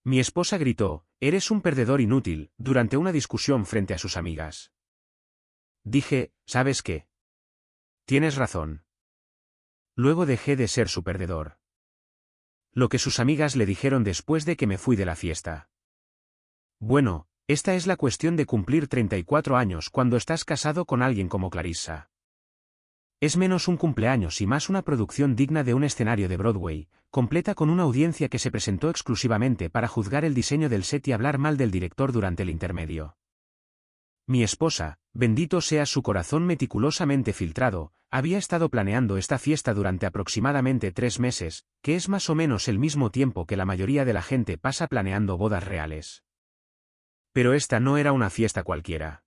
Mi esposa gritó, «Eres un perdedor inútil», durante una discusión frente a sus amigas. Dije, ¿sabes qué? Tienes razón. Luego dejé de ser su perdedor. Lo que sus amigas le dijeron después de que me fui de la fiesta. Bueno, esta es la cuestión de cumplir 34 años cuando estás casado con alguien como Clarissa. Es menos un cumpleaños y más una producción digna de un escenario de Broadway, completa con una audiencia que se presentó exclusivamente para juzgar el diseño del set y hablar mal del director durante el intermedio. Mi esposa, bendito sea su corazón meticulosamente filtrado, había estado planeando esta fiesta durante aproximadamente 3 meses, que es más o menos el mismo tiempo que la mayoría de la gente pasa planeando bodas reales. Pero esta no era una fiesta cualquiera.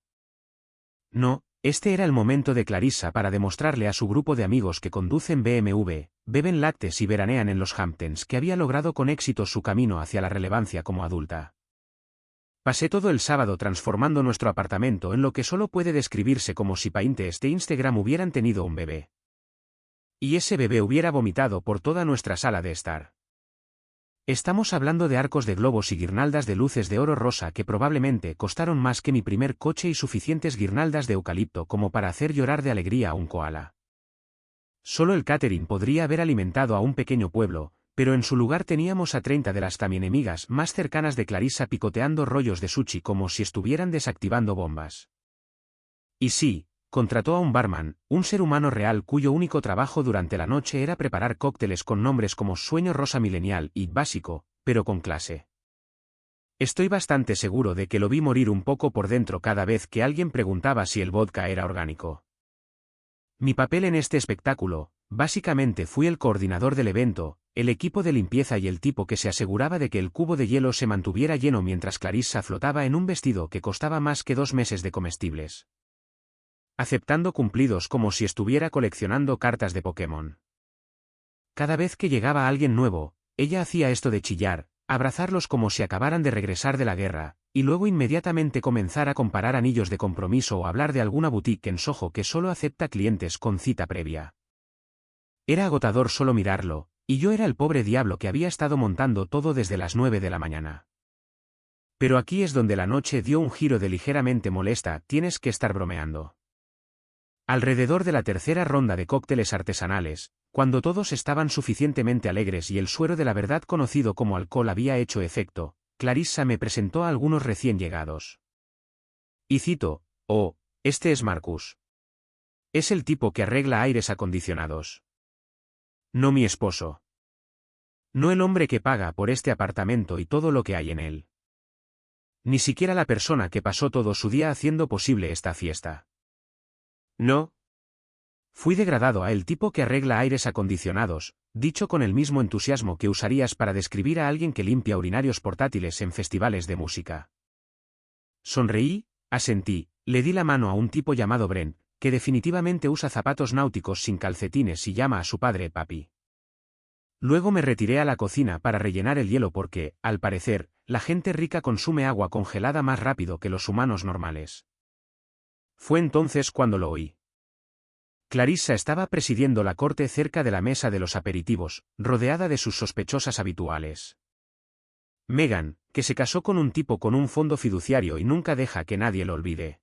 No, este era el momento de Clarissa para demostrarle a su grupo de amigos que conducen BMW, beben lácteos y veranean en los Hamptons que había logrado con éxito su camino hacia la relevancia como adulta. Pasé todo el sábado transformando nuestro apartamento en lo que solo puede describirse como si Pinterest e Instagram hubieran tenido un bebé. Y ese bebé hubiera vomitado por toda nuestra sala de estar. Estamos hablando de arcos de globos y guirnaldas de luces de oro rosa que probablemente costaron más que mi primer coche y suficientes guirnaldas de eucalipto como para hacer llorar de alegría a un koala. Solo el catering podría haber alimentado a un pequeño pueblo, pero en su lugar teníamos a 30 de las también enemigas más cercanas de Clarissa picoteando rollos de sushi como si estuvieran desactivando bombas. Y sí, contrató a un barman, un ser humano real cuyo único trabajo durante la noche era preparar cócteles con nombres como Sueño Rosa Milenial y Básico, pero con clase. Estoy bastante seguro de que lo vi morir un poco por dentro cada vez que alguien preguntaba si el vodka era orgánico. Mi papel en este espectáculo, básicamente fui el coordinador del evento, el equipo de limpieza y el tipo que se aseguraba de que el cubo de hielo se mantuviera lleno mientras Clarissa flotaba en un vestido que costaba más que 2 meses de comestibles. Aceptando cumplidos como si estuviera coleccionando cartas de Pokémon. Cada vez que llegaba alguien nuevo, ella hacía esto de chillar, abrazarlos como si acabaran de regresar de la guerra, y luego inmediatamente comenzar a comparar anillos de compromiso o hablar de alguna boutique en Soho que solo acepta clientes con cita previa. Era agotador solo mirarlo, y yo era el pobre diablo que había estado montando todo desde las 9 de la mañana. Pero aquí es donde la noche dio un giro de ligeramente molesta, tienes que estar bromeando. Alrededor de la tercera ronda de cócteles artesanales, cuando todos estaban suficientemente alegres y el suero de la verdad conocido como alcohol había hecho efecto, Clarissa me presentó a algunos recién llegados. Y cito, «Oh, este es Marcus. Es el tipo que arregla aires acondicionados. No mi esposo. No el hombre que paga por este apartamento y todo lo que hay en él. Ni siquiera la persona que pasó todo su día haciendo posible esta fiesta. No. Fui degradado a el tipo que arregla aires acondicionados, dicho con el mismo entusiasmo que usarías para describir a alguien que limpia urinarios portátiles en festivales de música. Sonreí, asentí, le di la mano a un tipo llamado Brent, que definitivamente usa zapatos náuticos sin calcetines y llama a su padre papi. Luego me retiré a la cocina para rellenar el hielo porque, al parecer, la gente rica consume agua congelada más rápido que los humanos normales. Fue entonces cuando lo oí. Clarissa estaba presidiendo la corte cerca de la mesa de los aperitivos, rodeada de sus sospechosas habituales. Megan, que se casó con un tipo con un fondo fiduciario y nunca deja que nadie lo olvide.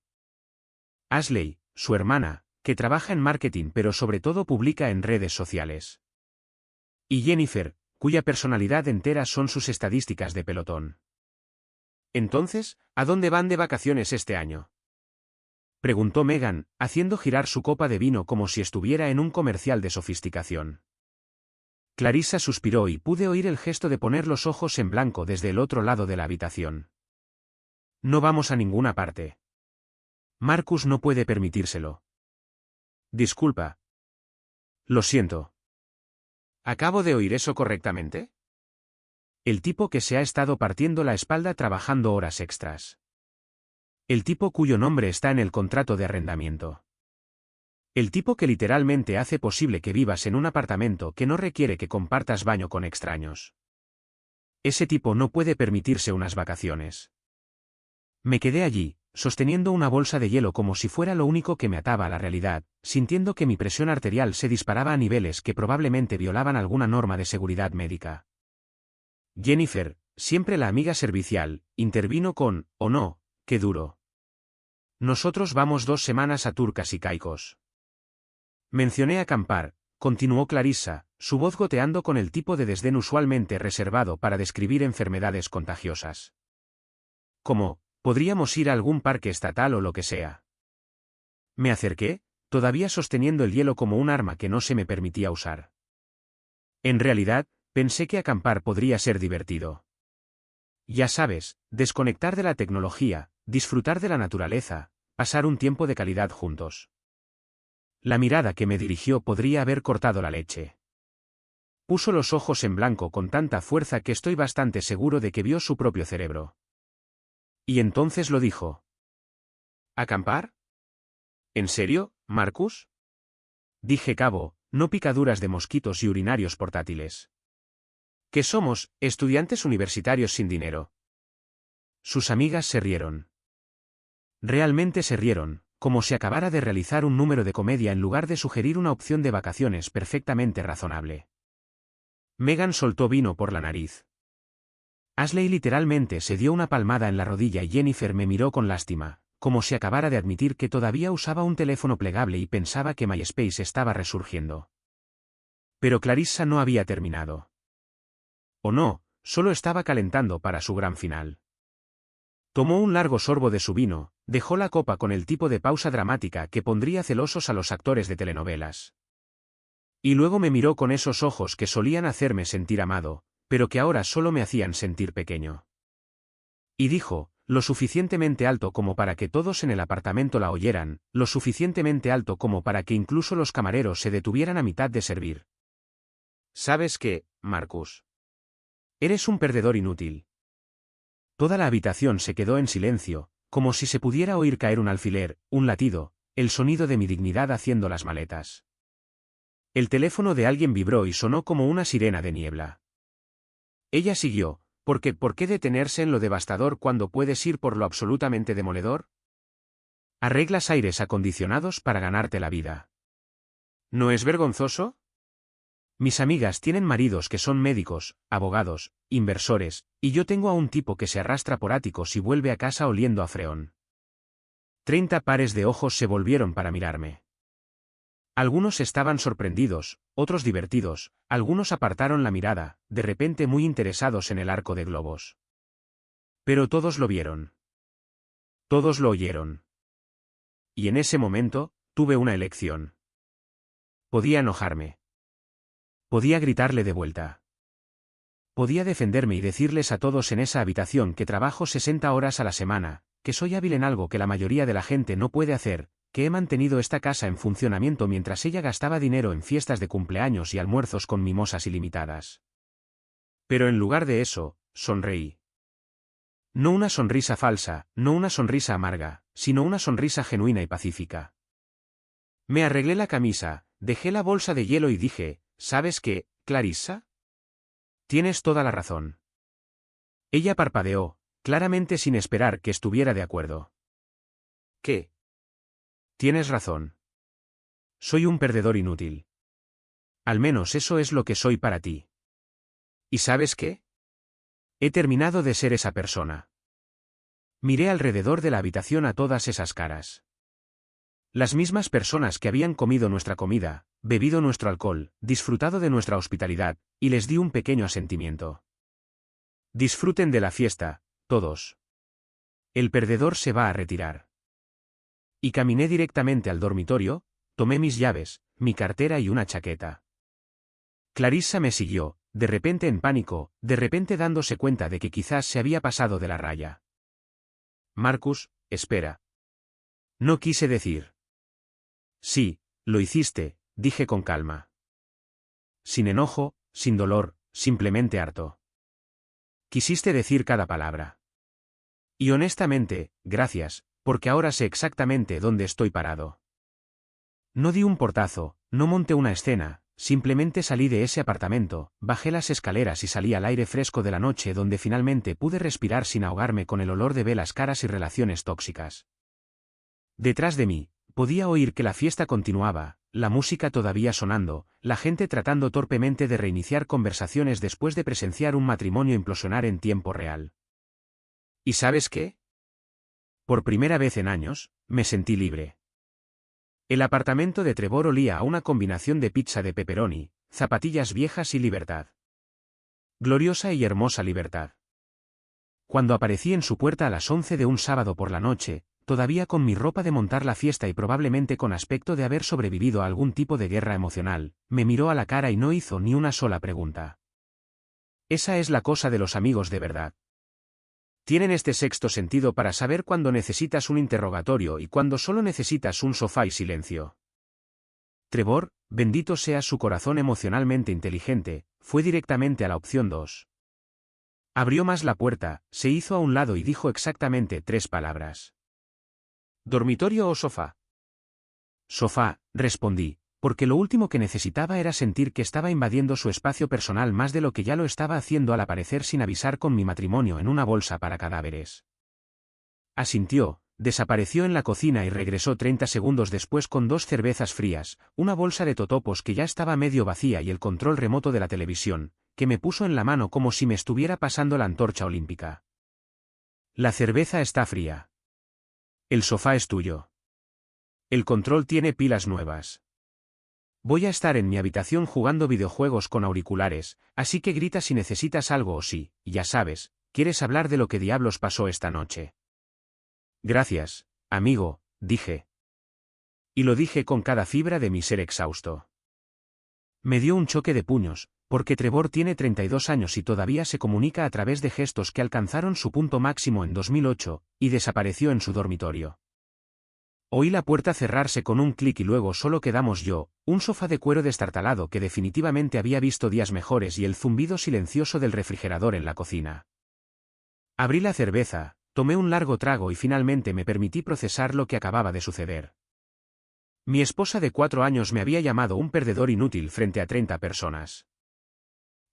Ashley, su hermana, que trabaja en marketing pero sobre todo publica en redes sociales. Y Jennifer, cuya personalidad entera son sus estadísticas de pelotón. Entonces, ¿a dónde van de vacaciones este año?, preguntó Megan, haciendo girar su copa de vino como si estuviera en un comercial de sofisticación. Clarissa suspiró y pude oír el gesto de poner los ojos en blanco desde el otro lado de la habitación. No vamos a ninguna parte. Marcus no puede permitírselo. Disculpa. Lo siento. ¿Acabo de oír eso correctamente? El tipo que se ha estado partiendo la espalda trabajando horas extras. El tipo cuyo nombre está en el contrato de arrendamiento. El tipo que literalmente hace posible que vivas en un apartamento que no requiere que compartas baño con extraños. Ese tipo no puede permitirse unas vacaciones. Me quedé allí, sosteniendo una bolsa de hielo como si fuera lo único que me ataba a la realidad, sintiendo que mi presión arterial se disparaba a niveles que probablemente violaban alguna norma de seguridad médica. Jennifer, siempre la amiga servicial, intervino con, «Oh no, qué duro. Nosotros vamos 2 semanas a Turcas y Caicos». Mencioné acampar, continuó Clarissa, su voz goteando con el tipo de desdén usualmente reservado para describir enfermedades contagiosas. «¿Cómo? Podríamos ir a algún parque estatal o lo que sea». Me acerqué, todavía sosteniendo el hielo como un arma que no se me permitía usar. En realidad, pensé que acampar podría ser divertido. Ya sabes, desconectar de la tecnología, disfrutar de la naturaleza, pasar un tiempo de calidad juntos. La mirada que me dirigió podría haber cortado la leche. Puso los ojos en blanco con tanta fuerza que estoy bastante seguro de que vio su propio cerebro. Y entonces lo dijo. ¿Acampar? ¿En serio, Marcus? Dije cabo, no picaduras de mosquitos y urinarios portátiles. ¿Qué somos, estudiantes universitarios sin dinero? Sus amigas se rieron. Realmente se rieron, como si acabara de realizar un número de comedia en lugar de sugerir una opción de vacaciones perfectamente razonable. Megan soltó vino por la nariz. Ashley literalmente se dio una palmada en la rodilla y Jennifer me miró con lástima, como si acabara de admitir que todavía usaba un teléfono plegable y pensaba que MySpace estaba resurgiendo. Pero Clarissa no había terminado. O no, solo estaba calentando para su gran final. Tomó un largo sorbo de su vino, dejó la copa con el tipo de pausa dramática que pondría celosos a los actores de telenovelas. Y luego me miró con esos ojos que solían hacerme sentir amado, pero que ahora solo me hacían sentir pequeño. Y dijo, lo suficientemente alto como para que todos en el apartamento la oyeran, lo suficientemente alto como para que incluso los camareros se detuvieran a mitad de servir. ¿Sabes qué, Marcus? Eres un perdedor inútil. Toda la habitación se quedó en silencio, como si se pudiera oír caer un alfiler, un latido, el sonido de mi dignidad haciendo las maletas. El teléfono de alguien vibró y sonó como una sirena de niebla. Ella siguió, porque ¿por qué detenerse en lo devastador cuando puedes ir por lo absolutamente demoledor? Arreglas aires acondicionados para ganarte la vida. ¿No es vergonzoso? Mis amigas tienen maridos que son médicos, abogados, inversores, y yo tengo a un tipo que se arrastra por áticos y vuelve a casa oliendo a freón. 30 pares de ojos se volvieron para mirarme. Algunos estaban sorprendidos, otros divertidos, algunos apartaron la mirada, de repente muy interesados en el arco de globos. Pero todos lo vieron. Todos lo oyeron. Y en ese momento, tuve una elección. Podía enojarme. Podía gritarle de vuelta. Podía defenderme y decirles a todos en esa habitación que trabajo 60 horas a la semana, que soy hábil en algo que la mayoría de la gente no puede hacer, que he mantenido esta casa en funcionamiento mientras ella gastaba dinero en fiestas de cumpleaños y almuerzos con mimosas ilimitadas. Pero en lugar de eso, sonreí. No una sonrisa falsa, no una sonrisa amarga, sino una sonrisa genuina y pacífica. Me arreglé la camisa, dejé la bolsa de hielo y dije, ¿sabes qué, Clarissa? Tienes toda la razón. Ella parpadeó, claramente sin esperar que estuviera de acuerdo. ¿Qué? Tienes razón. Soy un perdedor inútil. Al menos eso es lo que soy para ti. ¿Y sabes qué? He terminado de ser esa persona. Miré alrededor de la habitación a todas esas caras. Las mismas personas que habían comido nuestra comida, bebido nuestro alcohol, disfrutado de nuestra hospitalidad, y les di un pequeño asentimiento. Disfruten de la fiesta, todos. El perdedor se va a retirar. Y caminé directamente al dormitorio, tomé mis llaves, mi cartera y una chaqueta. Clarissa me siguió, de repente en pánico, de repente dándose cuenta de que quizás se había pasado de la raya. Marcus, espera. No quise decir. Sí, lo hiciste, dije con calma. Sin enojo, sin dolor, simplemente harto. Quisiste decir cada palabra. Y honestamente, gracias, porque ahora sé exactamente dónde estoy parado. No di un portazo, no monté una escena, simplemente salí de ese apartamento, bajé las escaleras y salí al aire fresco de la noche donde finalmente pude respirar sin ahogarme con el olor de velas caras y relaciones tóxicas. Detrás de mí, podía oír que la fiesta continuaba, la música todavía sonando, la gente tratando torpemente de reiniciar conversaciones después de presenciar un matrimonio implosionar en tiempo real. ¿Y sabes qué? Por primera vez en años, me sentí libre. El apartamento de Trevor olía a una combinación de pizza de pepperoni, zapatillas viejas y libertad. Gloriosa y hermosa libertad. Cuando aparecí en su puerta a las 11 de un sábado por la noche, todavía con mi ropa de montar la fiesta y probablemente con aspecto de haber sobrevivido a algún tipo de guerra emocional, me miró a la cara y no hizo ni una sola pregunta. Esa es la cosa de los amigos de verdad. Tienen este sexto sentido para saber cuándo necesitas un interrogatorio y cuándo solo necesitas un sofá y silencio. Trevor, bendito sea su corazón emocionalmente inteligente, fue directamente a la opción 2. Abrió más la puerta, se hizo a un lado y dijo exactamente 3 palabras. ¿Dormitorio o sofá? Sofá, respondí, porque lo último que necesitaba era sentir que estaba invadiendo su espacio personal más de lo que ya lo estaba haciendo al aparecer sin avisar con mi matrimonio en una bolsa para cadáveres. Asintió, desapareció en la cocina y regresó 30 segundos después con 2 cervezas frías, una bolsa de totopos que ya estaba medio vacía y el control remoto de la televisión, que me puso en la mano como si me estuviera pasando la antorcha olímpica. La cerveza está fría. El sofá es tuyo. El control tiene pilas nuevas. Voy a estar en mi habitación jugando videojuegos con auriculares, así que grita si necesitas algo o si, ya sabes, quieres hablar de lo que diablos pasó esta noche. Gracias, amigo, dije. Y lo dije con cada fibra de mi ser exhausto. Me dio un choque de puños, porque Trevor tiene 32 años y todavía se comunica a través de gestos que alcanzaron su punto máximo en 2008, y desapareció en su dormitorio. Oí la puerta cerrarse con un clic y luego solo quedamos yo, un sofá de cuero destartalado que definitivamente había visto días mejores y el zumbido silencioso del refrigerador en la cocina. Abrí la cerveza, tomé un largo trago y finalmente me permití procesar lo que acababa de suceder. Mi esposa de 4 años me había llamado un perdedor inútil frente a 30 personas.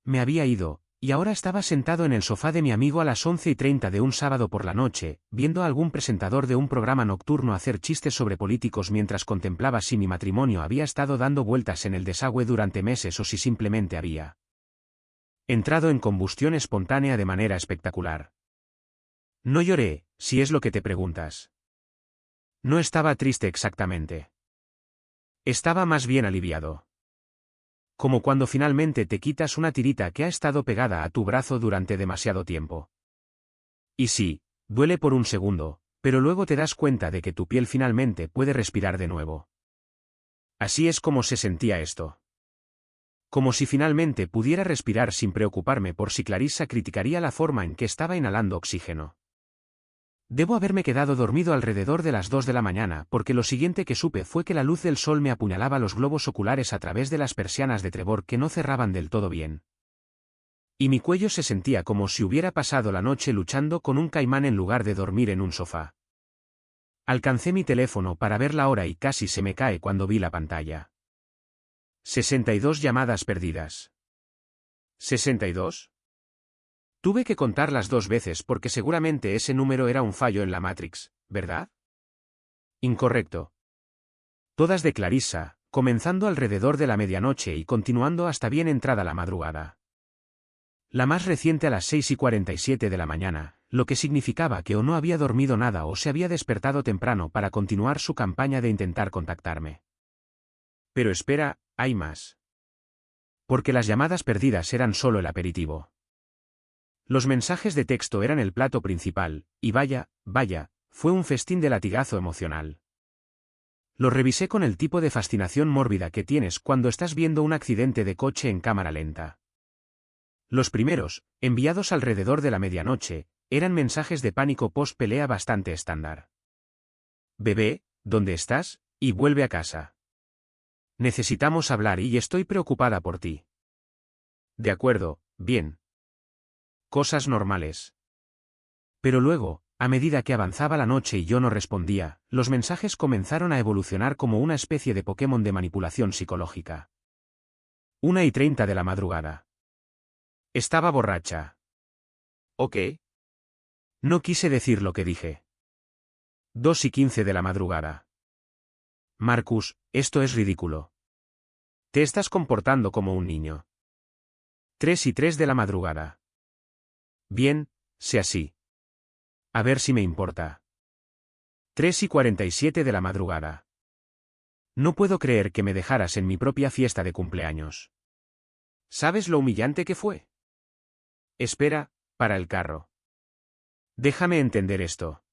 Me había ido, y ahora estaba sentado en el sofá de mi amigo a las 11:30 de un sábado por la noche, viendo a algún presentador de un programa nocturno hacer chistes sobre políticos mientras contemplaba si mi matrimonio había estado dando vueltas en el desagüe durante meses o si simplemente había entrado en combustión espontánea de manera espectacular. No lloré, si es lo que te preguntas. No estaba triste exactamente. Estaba más bien aliviado. Como cuando finalmente te quitas una tirita que ha estado pegada a tu brazo durante demasiado tiempo. Y sí, duele por un segundo, pero luego te das cuenta de que tu piel finalmente puede respirar de nuevo. Así es como se sentía esto. Como si finalmente pudiera respirar sin preocuparme por si Clarissa criticaría la forma en que estaba inhalando oxígeno. Debo haberme quedado dormido alrededor de las 2 de la mañana porque lo siguiente que supe fue que la luz del sol me apuñalaba los globos oculares a través de las persianas de Trevor que no cerraban del todo bien. Y mi cuello se sentía como si hubiera pasado la noche luchando con un caimán en lugar de dormir en un sofá. Alcancé mi teléfono para ver la hora y casi se me cae cuando vi la pantalla. 62 llamadas perdidas. ¿62? Tuve que contarlas 2 veces porque seguramente ese número era un fallo en la Matrix, ¿verdad? Incorrecto. Todas de Clarissa, comenzando alrededor de la medianoche y continuando hasta bien entrada la madrugada. La más reciente a las 6:47 de la mañana, lo que significaba que o no había dormido nada o se había despertado temprano para continuar su campaña de intentar contactarme. Pero espera, hay más. Porque las llamadas perdidas eran solo el aperitivo. Los mensajes de texto eran el plato principal, y vaya, fue un festín de latigazo emocional. Lo revisé con el tipo de fascinación mórbida que tienes cuando estás viendo un accidente de coche en cámara lenta. Los primeros, enviados alrededor de la medianoche, eran mensajes de pánico post-pelea bastante estándar. Bebé, ¿dónde estás? Y vuelve a casa. Necesitamos hablar y estoy preocupada por ti. De acuerdo, bien. Cosas normales. Pero luego, a medida que avanzaba la noche y yo no respondía, los mensajes comenzaron a evolucionar como una especie de Pokémon de manipulación psicológica. 1:30 de la madrugada. Estaba borracha. ¿Ok? No quise decir lo que dije. 2:15 de la madrugada. Marcus, esto es ridículo. Te estás comportando como un niño. 3:03 de la madrugada. Bien, sea así. A ver si me importa. 3:47 de la madrugada. No puedo creer que me dejaras en mi propia fiesta de cumpleaños. ¿Sabes lo humillante que fue? Espera, para el carro. Déjame entender esto.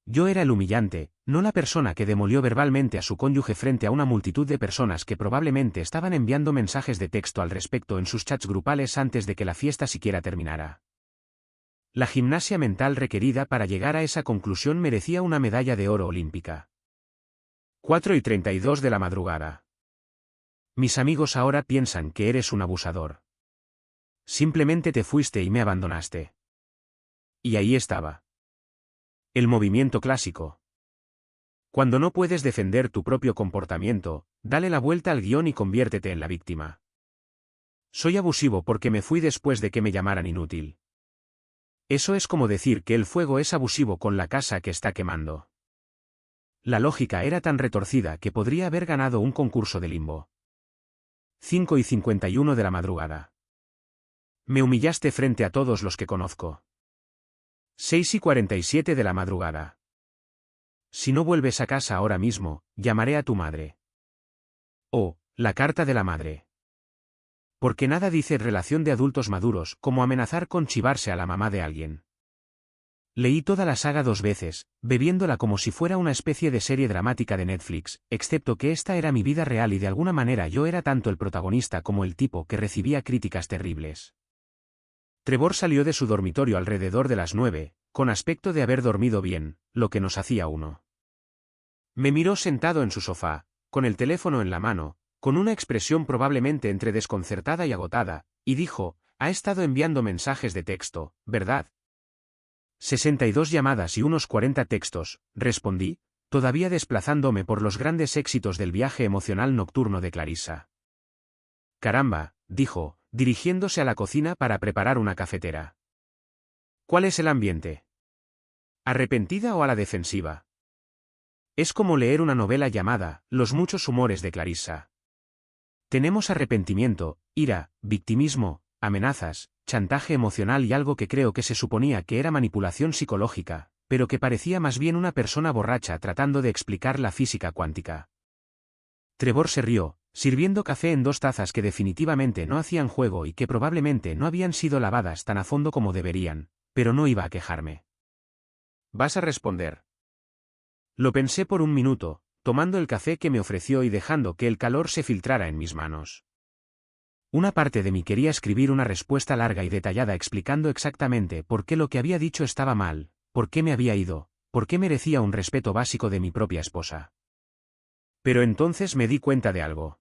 Yo era el humillante, no la persona que demolió verbalmente a su cónyuge frente a una multitud de personas que probablemente estaban enviando mensajes de texto al respecto en sus chats grupales antes de que la fiesta siquiera terminara. La gimnasia mental requerida para llegar a esa conclusión merecía una medalla de oro olímpica. 4:32 de la madrugada. Mis amigos ahora piensan que eres un abusador. Simplemente te fuiste y me abandonaste. Y ahí estaba. El movimiento clásico. Cuando no puedes defender tu propio comportamiento, dale la vuelta al guión y conviértete en la víctima. Soy abusivo porque me fui después de que me llamaran inútil. Eso es como decir que el fuego es abusivo con la casa que está quemando. La lógica era tan retorcida que podría haber ganado un concurso de limbo. 5:51 de la madrugada. Me humillaste frente a todos los que conozco. 6:47 de la madrugada. Si no vuelves a casa ahora mismo, llamaré a tu madre. Oh, la carta de la madre. Porque nada dice relación de adultos maduros como amenazar con chivarse a la mamá de alguien. Leí toda la saga 2 veces, bebiéndola como si fuera una especie de serie dramática de Netflix, excepto que esta era mi vida real y de alguna manera yo era tanto el protagonista como el tipo que recibía críticas terribles. Trevor salió de su dormitorio alrededor de las 9, con aspecto de haber dormido bien, lo que nos hacía uno. Me miró sentado en su sofá, con el teléfono en la mano, con una expresión probablemente entre desconcertada y agotada, y dijo, ha estado enviando mensajes de texto, ¿verdad? 62 llamadas y unos 40 textos, respondí, todavía desplazándome por los grandes éxitos del viaje emocional nocturno de Clarissa. Caramba, dijo, dirigiéndose a la cocina para preparar una cafetera. ¿Cuál es el ambiente? ¿Arrepentida o a la defensiva? Es como leer una novela llamada Los muchos humores de Clarissa. Tenemos arrepentimiento, ira, victimismo, amenazas, chantaje emocional y algo que creo que se suponía que era manipulación psicológica, pero que parecía más bien una persona borracha tratando de explicar la física cuántica. Trevor se rió, sirviendo café en 2 tazas que definitivamente no hacían juego y que probablemente no habían sido lavadas tan a fondo como deberían, pero no iba a quejarme. ¿Vas a responder? Lo pensé por un minuto, tomando el café que me ofreció y dejando que el calor se filtrara en mis manos. Una parte de mí quería escribir una respuesta larga y detallada explicando exactamente por qué lo que había dicho estaba mal, por qué me había ido, por qué merecía un respeto básico de mi propia esposa. Pero entonces me di cuenta de algo.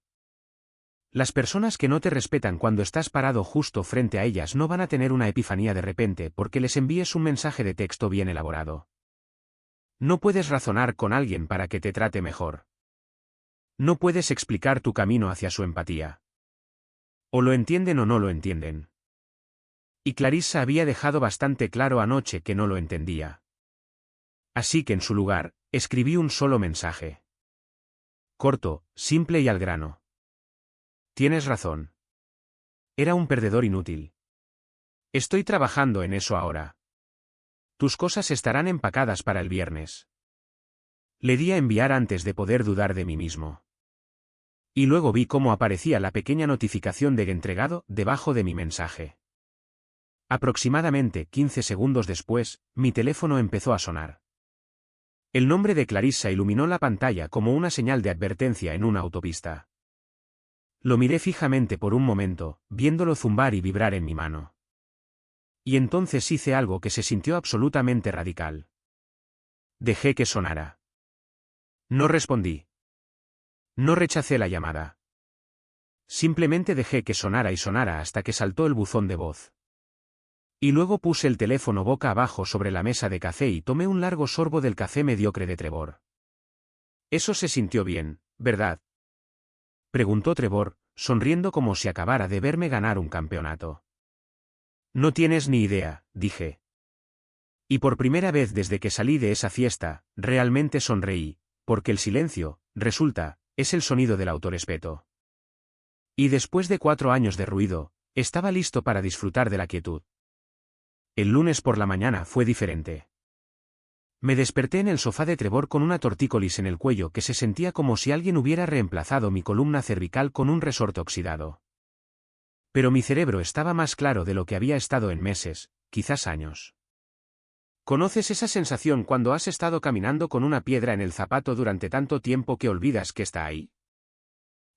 Las personas que no te respetan cuando estás parado justo frente a ellas no van a tener una epifanía de repente porque les envíes un mensaje de texto bien elaborado. No puedes razonar con alguien para que te trate mejor. No puedes explicar tu camino hacia su empatía. O lo entienden o no lo entienden. Y Clarissa había dejado bastante claro anoche que no lo entendía. Así que en su lugar, escribí un solo mensaje. Corto, simple y al grano. Tienes razón. Era un perdedor inútil. Estoy trabajando en eso ahora. Tus cosas estarán empacadas para el viernes. Le di a enviar antes de poder dudar de mí mismo. Y luego vi cómo aparecía la pequeña notificación de entregado debajo de mi mensaje. Aproximadamente 15 segundos después, mi teléfono empezó a sonar. El nombre de Clarissa iluminó la pantalla como una señal de advertencia en una autopista. Lo miré fijamente por un momento, viéndolo zumbar y vibrar en mi mano. Y entonces hice algo que se sintió absolutamente radical. Dejé que sonara. No respondí. No rechacé la llamada. Simplemente dejé que sonara y sonara hasta que saltó el buzón de voz. Y luego puse el teléfono boca abajo sobre la mesa de café y tomé un largo sorbo del café mediocre de Trevor. Eso se sintió bien, ¿verdad? Preguntó Trevor, sonriendo como si acabara de verme ganar un campeonato. No tienes ni idea, dije. Y por primera vez desde que salí de esa fiesta, realmente sonreí, porque el silencio, resulta, es el sonido del autorrespeto. Y después de 4 años de ruido, estaba listo para disfrutar de la quietud. El lunes por la mañana fue diferente. Me desperté en el sofá de Trevor con una tortícolis en el cuello que se sentía como si alguien hubiera reemplazado mi columna cervical con un resorte oxidado. Pero mi cerebro estaba más claro de lo que había estado en meses, quizás años. ¿Conoces esa sensación cuando has estado caminando con una piedra en el zapato durante tanto tiempo que olvidas que está ahí?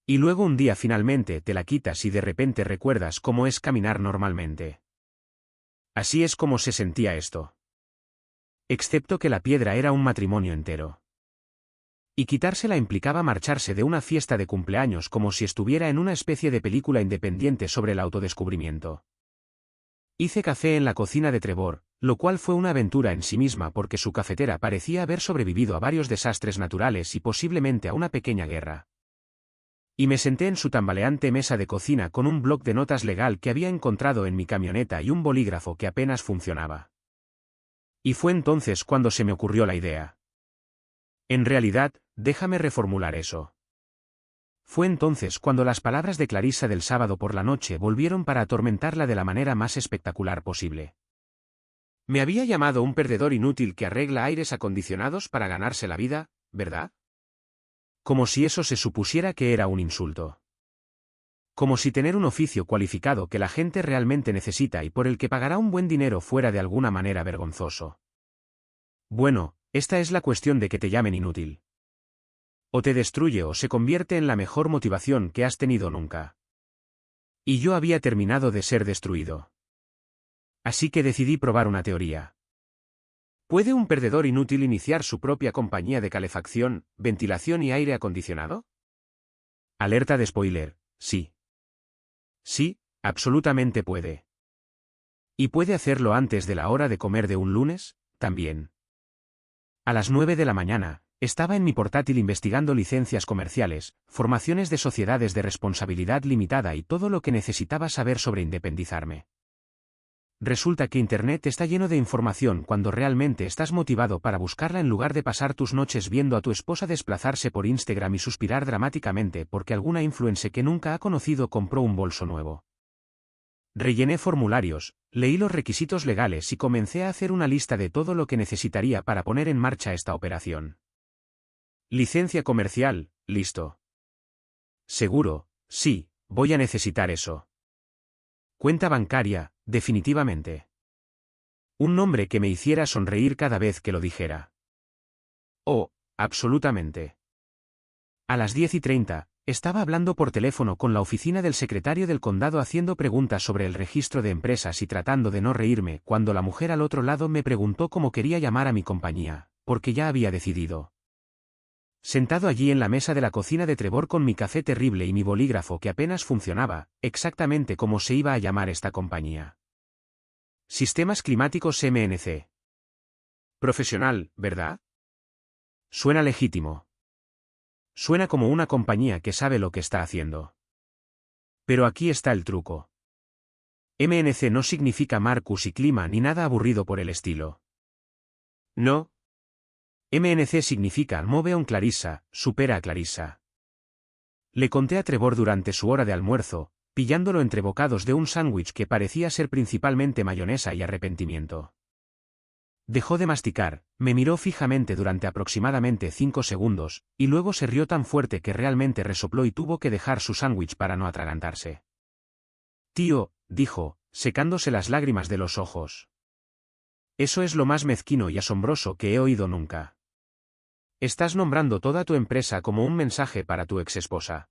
Y luego un día finalmente te la quitas y de repente recuerdas cómo es caminar normalmente. Así es como se sentía esto. Excepto que la piedra era un matrimonio entero. Y quitársela implicaba marcharse de una fiesta de cumpleaños como si estuviera en una especie de película independiente sobre el autodescubrimiento. Hice café en la cocina de Trevor, lo cual fue una aventura en sí misma porque su cafetera parecía haber sobrevivido a varios desastres naturales y posiblemente a una pequeña guerra. Y me senté en su tambaleante mesa de cocina con un bloc de notas legal que había encontrado en mi camioneta y un bolígrafo que apenas funcionaba. Y fue entonces cuando se me ocurrió la idea. En realidad, déjame reformular eso. Fue entonces cuando las palabras de Clarissa del sábado por la noche volvieron para atormentarla de la manera más espectacular posible. Me había llamado un perdedor inútil que arregla aires acondicionados para ganarse la vida, ¿verdad? Como si eso se supusiera que era un insulto. Como si tener un oficio cualificado que la gente realmente necesita y por el que pagará un buen dinero fuera de alguna manera vergonzoso. Bueno, esta es la cuestión de que te llamen inútil. O te destruye o se convierte en la mejor motivación que has tenido nunca. Y yo había terminado de ser destruido. Así que decidí probar una teoría. ¿Puede un perdedor inútil iniciar su propia compañía de calefacción, ventilación y aire acondicionado? Alerta de spoiler, sí. Sí, absolutamente puede. ¿Y puede hacerlo antes de la hora de comer de un lunes? También. A las 9 de la mañana, estaba en mi portátil investigando licencias comerciales, formaciones de sociedades de responsabilidad limitada y todo lo que necesitaba saber sobre independizarme. Resulta que Internet está lleno de información cuando realmente estás motivado para buscarla en lugar de pasar tus noches viendo a tu esposa desplazarse por Instagram y suspirar dramáticamente porque alguna influencer que nunca ha conocido compró un bolso nuevo. Rellené formularios, leí los requisitos legales y comencé a hacer una lista de todo lo que necesitaría para poner en marcha esta operación. Licencia comercial, listo. Seguro, sí, voy a necesitar eso. Cuenta bancaria, definitivamente. Un nombre que me hiciera sonreír cada vez que lo dijera. Oh, absolutamente. A las 10:30, estaba hablando por teléfono con la oficina del secretario del condado haciendo preguntas sobre el registro de empresas y tratando de no reírme cuando la mujer al otro lado me preguntó cómo quería llamar a mi compañía, porque ya había decidido. Sentado allí en la mesa de la cocina de Trevor con mi café terrible y mi bolígrafo que apenas funcionaba, exactamente cómo se iba a llamar esta compañía. Sistemas Climáticos MNC. Profesional, ¿verdad? Suena legítimo. Suena como una compañía que sabe lo que está haciendo. Pero aquí está el truco. MNC no significa Marcus y clima ni nada aburrido por el estilo. No. MNC significa Move on Clarissa, supera a Clarissa. Le conté a Trevor durante su hora de almuerzo, pillándolo entre bocados de un sándwich que parecía ser principalmente mayonesa y arrepentimiento. Dejó de masticar, me miró fijamente durante aproximadamente 5 segundos, y luego se rió tan fuerte que realmente resopló y tuvo que dejar su sándwich para no atragantarse. Tío, dijo, secándose las lágrimas de los ojos. Eso es lo más mezquino y asombroso que he oído nunca. Estás nombrando toda tu empresa como un mensaje para tu exesposa.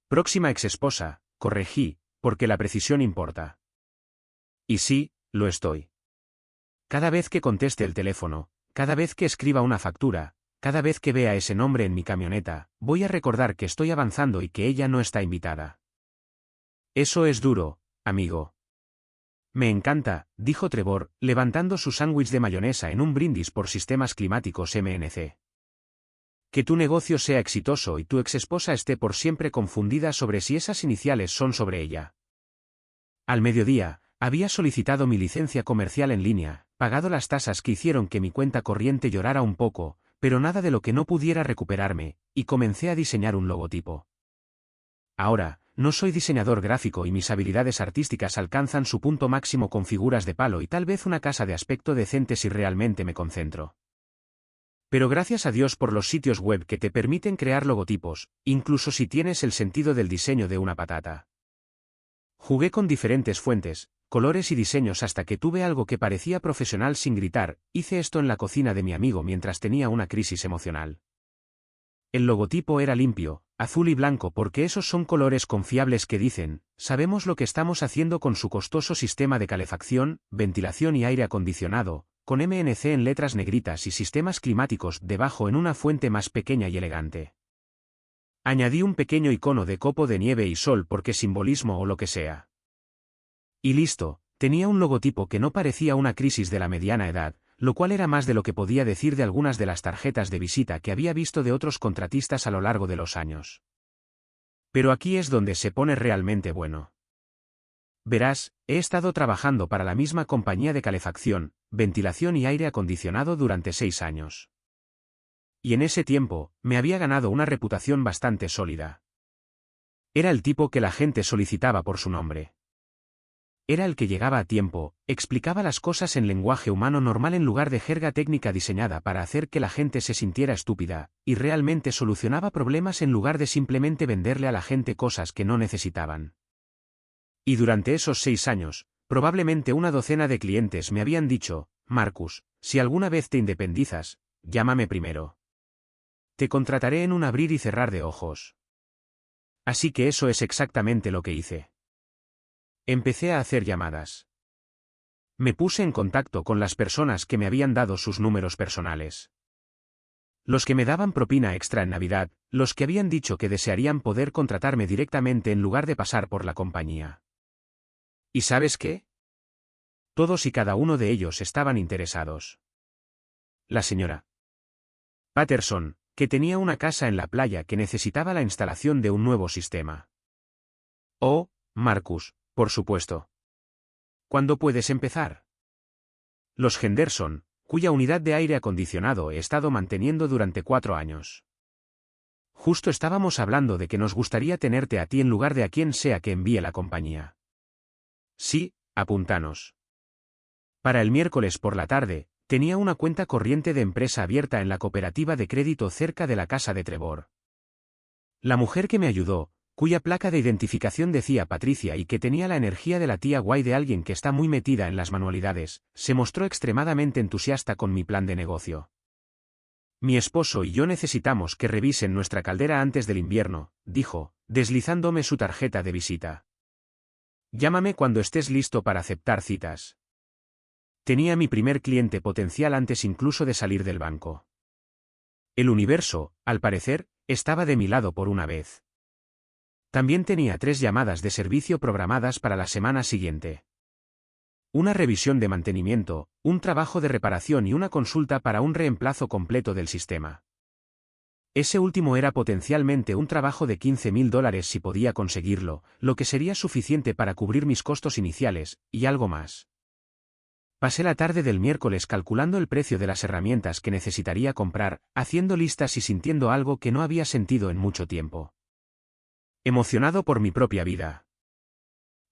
Próxima exesposa, corregí, porque la precisión importa. Y sí, lo estoy. Cada vez que conteste el teléfono, cada vez que escriba una factura, cada vez que vea ese nombre en mi camioneta, voy a recordar que estoy avanzando y que ella no está invitada. Eso es duro, amigo. Me encanta, dijo Trevor, levantando su sándwich de mayonesa en un brindis por Sistemas Climáticos MNC. Que tu negocio sea exitoso y tu exesposa esté por siempre confundida sobre si esas iniciales son sobre ella. Al mediodía, había solicitado mi licencia comercial en línea, pagado las tasas que hicieron que mi cuenta corriente llorara un poco, pero nada de lo que no pudiera recuperarme, y comencé a diseñar un logotipo. Ahora, no soy diseñador gráfico y mis habilidades artísticas alcanzan su punto máximo con figuras de palo y tal vez una casa de aspecto decente si realmente me concentro. Pero gracias a Dios por los sitios web que te permiten crear logotipos, incluso si tienes el sentido del diseño de una patata. Jugué con diferentes fuentes, colores y diseños hasta que tuve algo que parecía profesional sin gritar. Hice esto en la cocina de mi amigo mientras tenía una crisis emocional. El logotipo era limpio, azul y blanco porque esos son colores confiables que dicen, sabemos lo que estamos haciendo con su costoso sistema de calefacción, ventilación y aire acondicionado, con MNC en letras negritas y sistemas climáticos debajo en una fuente más pequeña y elegante. Añadí un pequeño icono de copo de nieve y sol porque simbolismo o lo que sea. Y listo, tenía un logotipo que no parecía una crisis de la mediana edad, lo cual era más de lo que podía decir de algunas de las tarjetas de visita que había visto de otros contratistas a lo largo de los años. Pero aquí es donde se pone realmente bueno. Verás, he estado trabajando para la misma compañía de calefacción, ventilación y aire acondicionado durante 6 años. Y en ese tiempo, me había ganado una reputación bastante sólida. Era el tipo que la gente solicitaba por su nombre. Era el que llegaba a tiempo, explicaba las cosas en lenguaje humano normal en lugar de jerga técnica diseñada para hacer que la gente se sintiera estúpida, y realmente solucionaba problemas en lugar de simplemente venderle a la gente cosas que no necesitaban. Y durante esos 6 años, probablemente una docena de clientes me habían dicho, Marcus, si alguna vez te independizas, llámame primero. Te contrataré en un abrir y cerrar de ojos. Así que eso es exactamente lo que hice. Empecé a hacer llamadas. Me puse en contacto con las personas que me habían dado sus números personales. Los que me daban propina extra en Navidad, los que habían dicho que desearían poder contratarme directamente en lugar de pasar por la compañía. ¿Y sabes qué? Todos y cada uno de ellos estaban interesados. La señora Patterson, que tenía una casa en la playa que necesitaba la instalación de un nuevo sistema. Oh, Marcus, por supuesto. ¿Cuándo puedes empezar? Los Henderson, cuya unidad de aire acondicionado he estado manteniendo durante 4 años. Justo estábamos hablando de que nos gustaría tenerte a ti en lugar de a quien sea que envíe la compañía. Sí, apúntanos. Para el miércoles por la tarde, tenía una cuenta corriente de empresa abierta en la cooperativa de crédito cerca de la casa de Trevor. La mujer que me ayudó, cuya placa de identificación decía Patricia y que tenía la energía de la tía guay de alguien que está muy metida en las manualidades, se mostró extremadamente entusiasta con mi plan de negocio. Mi esposo y yo necesitamos que revisen nuestra caldera antes del invierno, dijo, deslizándome su tarjeta de visita. Llámame cuando estés listo para aceptar citas. Tenía mi primer cliente potencial antes incluso de salir del banco. El universo, al parecer, estaba de mi lado por una vez. También tenía 3 llamadas de servicio programadas para la semana siguiente. Una revisión de mantenimiento, un trabajo de reparación y una consulta para un reemplazo completo del sistema. Ese último era potencialmente un trabajo de $15,000 si podía conseguirlo, lo que sería suficiente para cubrir mis costos iniciales, y algo más. Pasé la tarde del miércoles calculando el precio de las herramientas que necesitaría comprar, haciendo listas y sintiendo algo que no había sentido en mucho tiempo. Emocionado por mi propia vida.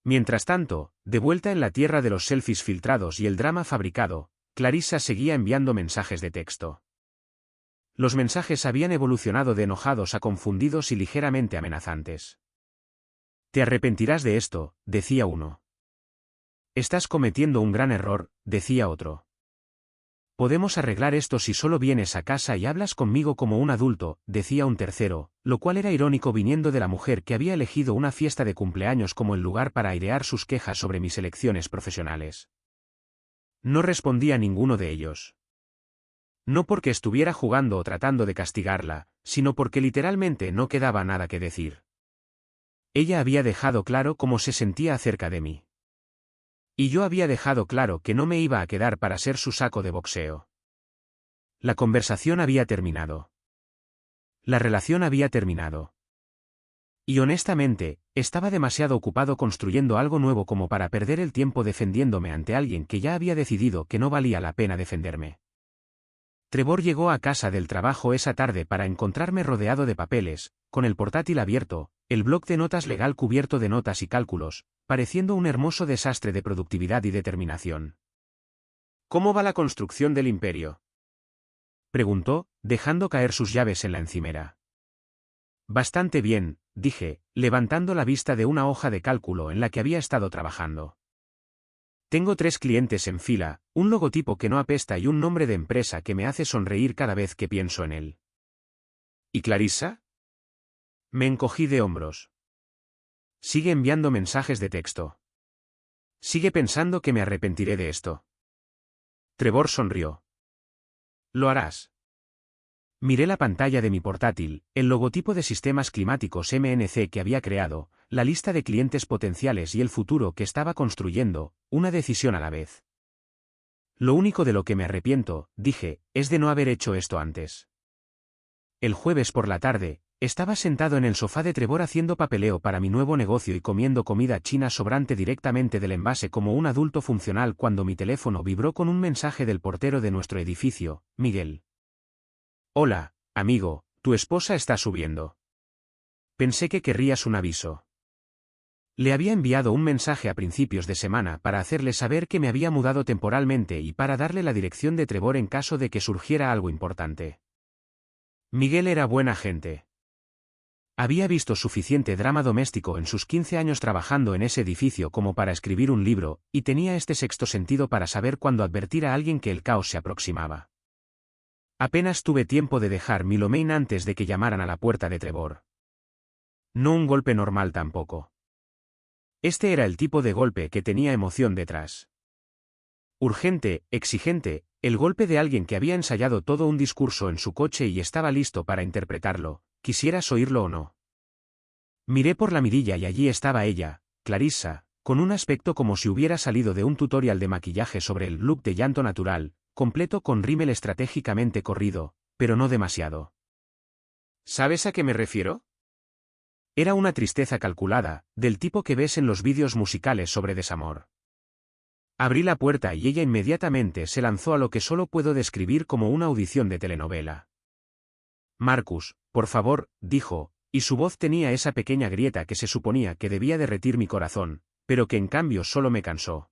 Mientras tanto, de vuelta en la tierra de los selfies filtrados y el drama fabricado, Clarissa seguía enviando mensajes de texto. Los mensajes habían evolucionado de enojados a confundidos y ligeramente amenazantes. Te arrepentirás de esto, decía uno. Estás cometiendo un gran error, decía otro. Podemos arreglar esto si solo vienes a casa y hablas conmigo como un adulto, decía un tercero, lo cual era irónico viniendo de la mujer que había elegido una fiesta de cumpleaños como el lugar para airear sus quejas sobre mis elecciones profesionales. No respondía ninguno de ellos. No porque estuviera jugando o tratando de castigarla, sino porque literalmente no quedaba nada que decir. Ella había dejado claro cómo se sentía acerca de mí. Y yo había dejado claro que no me iba a quedar para ser su saco de boxeo. La conversación había terminado. La relación había terminado. Y honestamente, estaba demasiado ocupado construyendo algo nuevo como para perder el tiempo defendiéndome ante alguien que ya había decidido que no valía la pena defenderme. Trevor llegó a casa del trabajo esa tarde para encontrarme rodeado de papeles, con el portátil abierto, el bloc de notas legal cubierto de notas y cálculos, pareciendo un hermoso desastre de productividad y determinación. ¿Cómo va la construcción del imperio?, preguntó, dejando caer sus llaves en la encimera. Bastante bien, dije, levantando la vista de una hoja de cálculo en la que había estado trabajando. Tengo 3 clientes en fila, un logotipo que no apesta y un nombre de empresa que me hace sonreír cada vez que pienso en él. ¿Y Clarissa? Me encogí de hombros. Sigue enviando mensajes de texto. Sigue pensando que me arrepentiré de esto. Trevor sonrió. Lo harás. Miré la pantalla de mi portátil, el logotipo de sistemas climáticos MNC que había creado, la lista de clientes potenciales y el futuro que estaba construyendo, una decisión a la vez. Lo único de lo que me arrepiento, dije, es de no haber hecho esto antes. El jueves por la tarde, estaba sentado en el sofá de Trevor haciendo papeleo para mi nuevo negocio y comiendo comida china sobrante directamente del envase como un adulto funcional cuando mi teléfono vibró con un mensaje del portero de nuestro edificio, Miguel. Hola, amigo, tu esposa está subiendo. Pensé que querrías un aviso. Le había enviado un mensaje a principios de semana para hacerle saber que me había mudado temporalmente y para darle la dirección de Trevor en caso de que surgiera algo importante. Miguel era buena gente. Había visto suficiente drama doméstico en sus 15 años trabajando en ese edificio como para escribir un libro, y tenía este sexto sentido para saber cuándo advertir a alguien que el caos se aproximaba. Apenas tuve tiempo de dejar mi Lomain antes de que llamaran a la puerta de Trevor. No un golpe normal tampoco. Este era el tipo de golpe que tenía emoción detrás. Urgente, exigente, el golpe de alguien que había ensayado todo un discurso en su coche y estaba listo para interpretarlo, quisieras oírlo o no. Miré por la mirilla y allí estaba ella, Clarissa, con un aspecto como si hubiera salido de un tutorial de maquillaje sobre el look de llanto natural, completo con rímel estratégicamente corrido, pero no demasiado. ¿Sabes a qué me refiero? Era una tristeza calculada, del tipo que ves en los vídeos musicales sobre desamor. Abrí la puerta y ella inmediatamente se lanzó a lo que solo puedo describir como una audición de telenovela. Marcus, por favor, dijo, y su voz tenía esa pequeña grieta que se suponía que debía derretir mi corazón, pero que en cambio solo me cansó.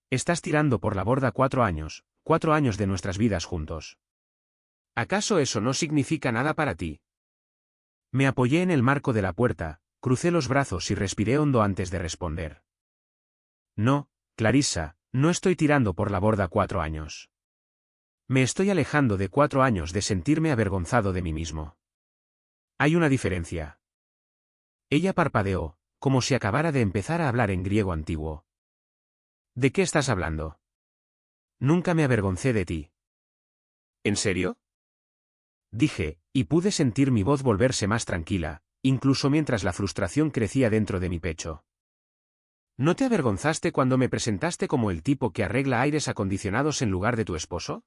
Estás tirando por la borda 4 años, 4 años de nuestras vidas juntos. ¿Acaso eso no significa nada para ti? Me apoyé en el marco de la puerta, crucé los brazos y respiré hondo antes de responder. No, Clarissa, no estoy tirando por la borda 4 años. Me estoy alejando de 4 años de sentirme avergonzado de mí mismo. Hay una diferencia. Ella parpadeó, como si acabara de empezar a hablar en griego antiguo. ¿De qué estás hablando? Nunca me avergoncé de ti. ¿En serio? Dije, y pude sentir mi voz volverse más tranquila, incluso mientras la frustración crecía dentro de mi pecho. ¿No te avergonzaste cuando me presentaste como el tipo que arregla aires acondicionados en lugar de tu esposo?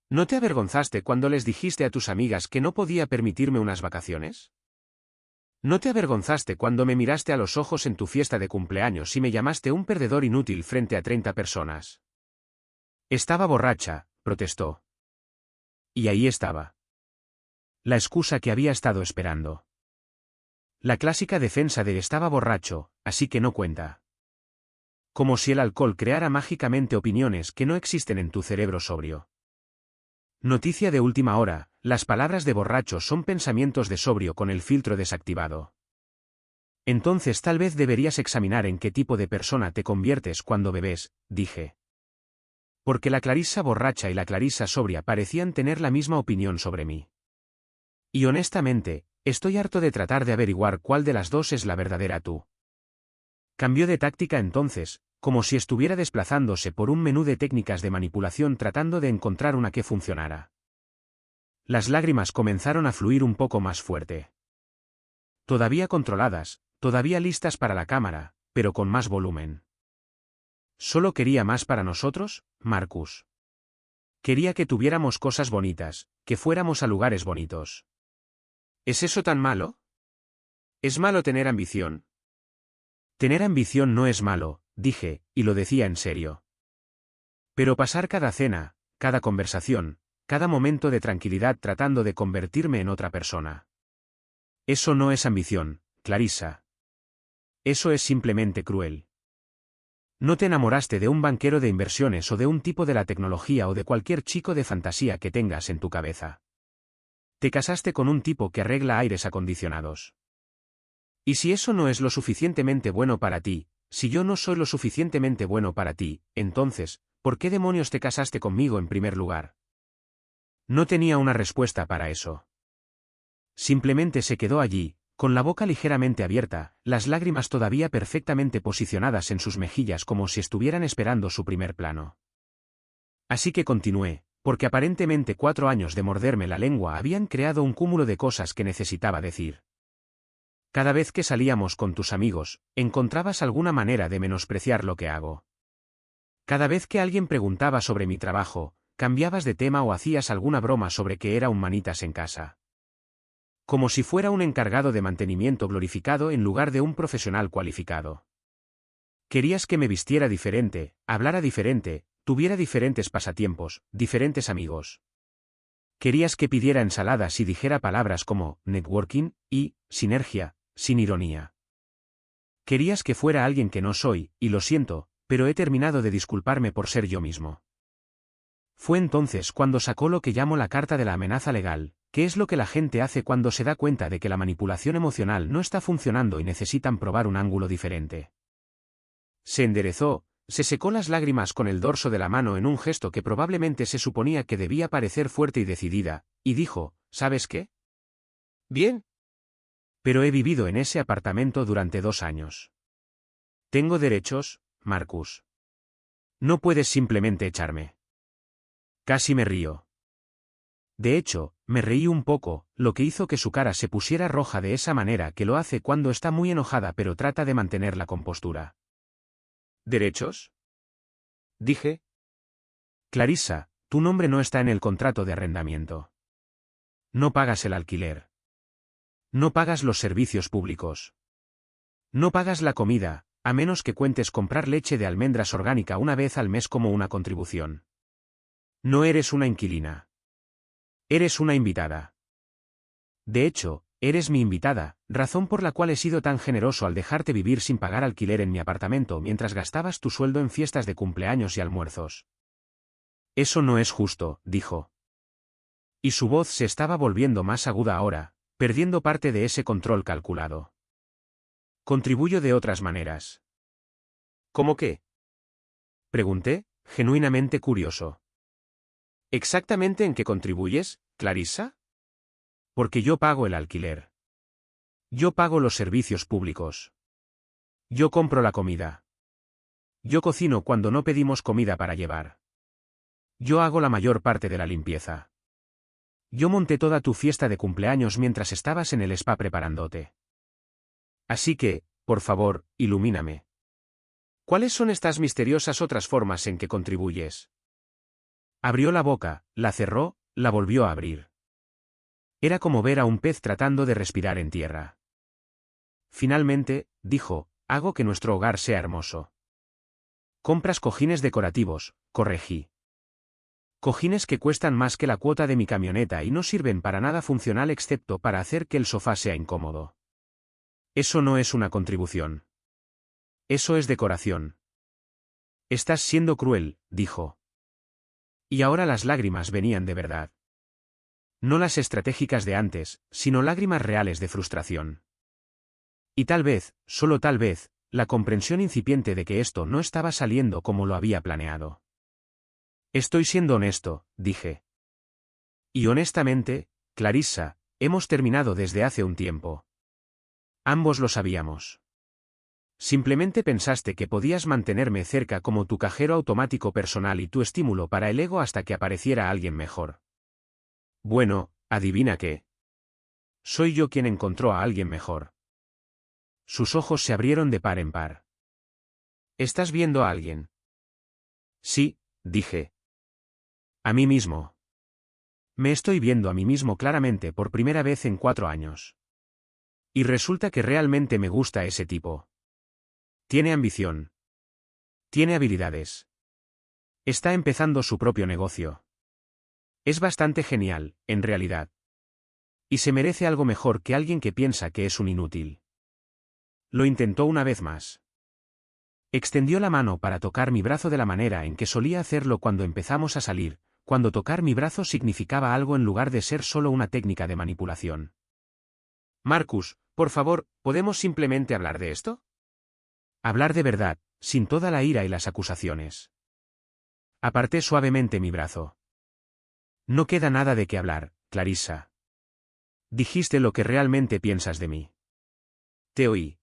¿No te avergonzaste cuando les dijiste a tus amigas que no podía permitirme unas vacaciones? ¿No te avergonzaste cuando me miraste a los ojos en tu fiesta de cumpleaños y me llamaste un perdedor inútil frente a 30 personas? Estaba borracha, protestó. Y ahí estaba. La excusa que había estado esperando. La clásica defensa de estaba borracho, así que no cuenta. Como si el alcohol creara mágicamente opiniones que no existen en tu cerebro sobrio. Noticia de última hora, las palabras de borracho son pensamientos de sobrio con el filtro desactivado. Entonces tal vez deberías examinar en qué tipo de persona te conviertes cuando bebes, dije. Porque la Clarissa borracha y la Clarissa sobria parecían tener la misma opinión sobre mí. Y honestamente, estoy harto de tratar de averiguar cuál de las dos es la verdadera tú. Cambió de táctica entonces, como si estuviera desplazándose por un menú de técnicas de manipulación tratando de encontrar una que funcionara. Las lágrimas comenzaron a fluir un poco más fuerte. Todavía controladas, todavía listas para la cámara, pero con más volumen. ¿Solo quería más para nosotros, Marcus? Quería que tuviéramos cosas bonitas, que fuéramos a lugares bonitos. ¿Es eso tan malo? ¿Es malo tener ambición? Tener ambición no es malo, dije, y lo decía en serio. Pero pasar cada cena, cada conversación, cada momento de tranquilidad tratando de convertirme en otra persona. Eso no es ambición, Clarissa. Eso es simplemente cruel. No te enamoraste de un banquero de inversiones o de un tipo de la tecnología o de cualquier chico de fantasía que tengas en tu cabeza. Te casaste con un tipo que arregla aires acondicionados. Y si eso no es lo suficientemente bueno para ti, si yo no soy lo suficientemente bueno para ti, entonces, ¿por qué demonios te casaste conmigo en primer lugar? No tenía una respuesta para eso. Simplemente se quedó allí, con la boca ligeramente abierta, las lágrimas todavía perfectamente posicionadas en sus mejillas como si estuvieran esperando su primer plano. Así que continué, porque aparentemente 4 años de morderme la lengua habían creado un cúmulo de cosas que necesitaba decir. Cada vez que salíamos con tus amigos, encontrabas alguna manera de menospreciar lo que hago. Cada vez que alguien preguntaba sobre mi trabajo, cambiabas de tema o hacías alguna broma sobre que era un manitas en casa. Como si fuera un encargado de mantenimiento glorificado en lugar de un profesional cualificado. Querías que me vistiera diferente, hablara diferente, tuviera diferentes pasatiempos, diferentes amigos. Querías que pidiera ensaladas y dijera palabras como networking y sinergia, sin ironía. Querías que fuera alguien que no soy, y lo siento, pero he terminado de disculparme por ser yo mismo. Fue entonces cuando sacó lo que llamo la carta de la amenaza legal, que es lo que la gente hace cuando se da cuenta de que la manipulación emocional no está funcionando y necesitan probar un ángulo diferente. Se enderezó, se secó las lágrimas con el dorso de la mano en un gesto que probablemente se suponía que debía parecer fuerte y decidida, y dijo, ¿sabes qué? Bien. Pero he vivido en ese apartamento durante 2 años. Tengo derechos, Marcus. No puedes simplemente echarme. Casi me río. De hecho, me reí un poco, lo que hizo que su cara se pusiera roja de esa manera que lo hace cuando está muy enojada pero trata de mantener la compostura. ¿Derechos? Dije. Clarissa, tu nombre no está en el contrato de arrendamiento. No pagas el alquiler. No pagas los servicios públicos. No pagas la comida, a menos que cuentes comprar leche de almendras orgánica una vez al mes como una contribución. No eres una inquilina. Eres una invitada. De hecho, eres mi invitada, razón por la cual he sido tan generoso al dejarte vivir sin pagar alquiler en mi apartamento mientras gastabas tu sueldo en fiestas de cumpleaños y almuerzos. Eso no es justo, dijo. Y su voz se estaba volviendo más aguda ahora, perdiendo parte de ese control calculado. Contribuyo de otras maneras. ¿Cómo qué? Pregunté, genuinamente curioso. ¿Exactamente en qué contribuyes, Clarissa? Porque yo pago el alquiler. Yo pago los servicios públicos. Yo compro la comida. Yo cocino cuando no pedimos comida para llevar. Yo hago la mayor parte de la limpieza. Yo monté toda tu fiesta de cumpleaños mientras estabas en el spa preparándote. Así que, por favor, ilumíname. ¿Cuáles son estas misteriosas otras formas en que contribuyes? Abrió la boca, la cerró, la volvió a abrir. Era como ver a un pez tratando de respirar en tierra. Finalmente, dijo, hago que nuestro hogar sea hermoso. Compras cojines decorativos, corregí. Cojines que cuestan más que la cuota de mi camioneta y no sirven para nada funcional excepto para hacer que el sofá sea incómodo. Eso no es una contribución. Eso es decoración. Estás siendo cruel, dijo. Y ahora las lágrimas venían de verdad. No las estratégicas de antes, sino lágrimas reales de frustración. Y tal vez, solo tal vez, la comprensión incipiente de que esto no estaba saliendo como lo había planeado. Estoy siendo honesto, dije. Y honestamente, Clarissa, hemos terminado desde hace un tiempo. Ambos lo sabíamos. Simplemente pensaste que podías mantenerme cerca como tu cajero automático personal y tu estímulo para el ego hasta que apareciera alguien mejor. Bueno, adivina qué. Soy yo quien encontró a alguien mejor. Sus ojos se abrieron de par en par. ¿Estás viendo a alguien? Sí, dije. A mí mismo. Me estoy viendo a mí mismo claramente por primera vez en 4 años. Y resulta que realmente me gusta ese tipo. Tiene ambición. Tiene habilidades. Está empezando su propio negocio. Es bastante genial, en realidad. Y se merece algo mejor que alguien que piensa que es un inútil. Lo intentó una vez más. Extendió la mano para tocar mi brazo de la manera en que solía hacerlo cuando empezamos a salir, cuando tocar mi brazo significaba algo en lugar de ser solo una técnica de manipulación. Marcus, por favor, ¿podemos simplemente hablar de esto? Hablar de verdad, sin toda la ira y las acusaciones. Aparté suavemente mi brazo. No queda nada de qué hablar, Clarissa. Dijiste lo que realmente piensas de mí. Te oí.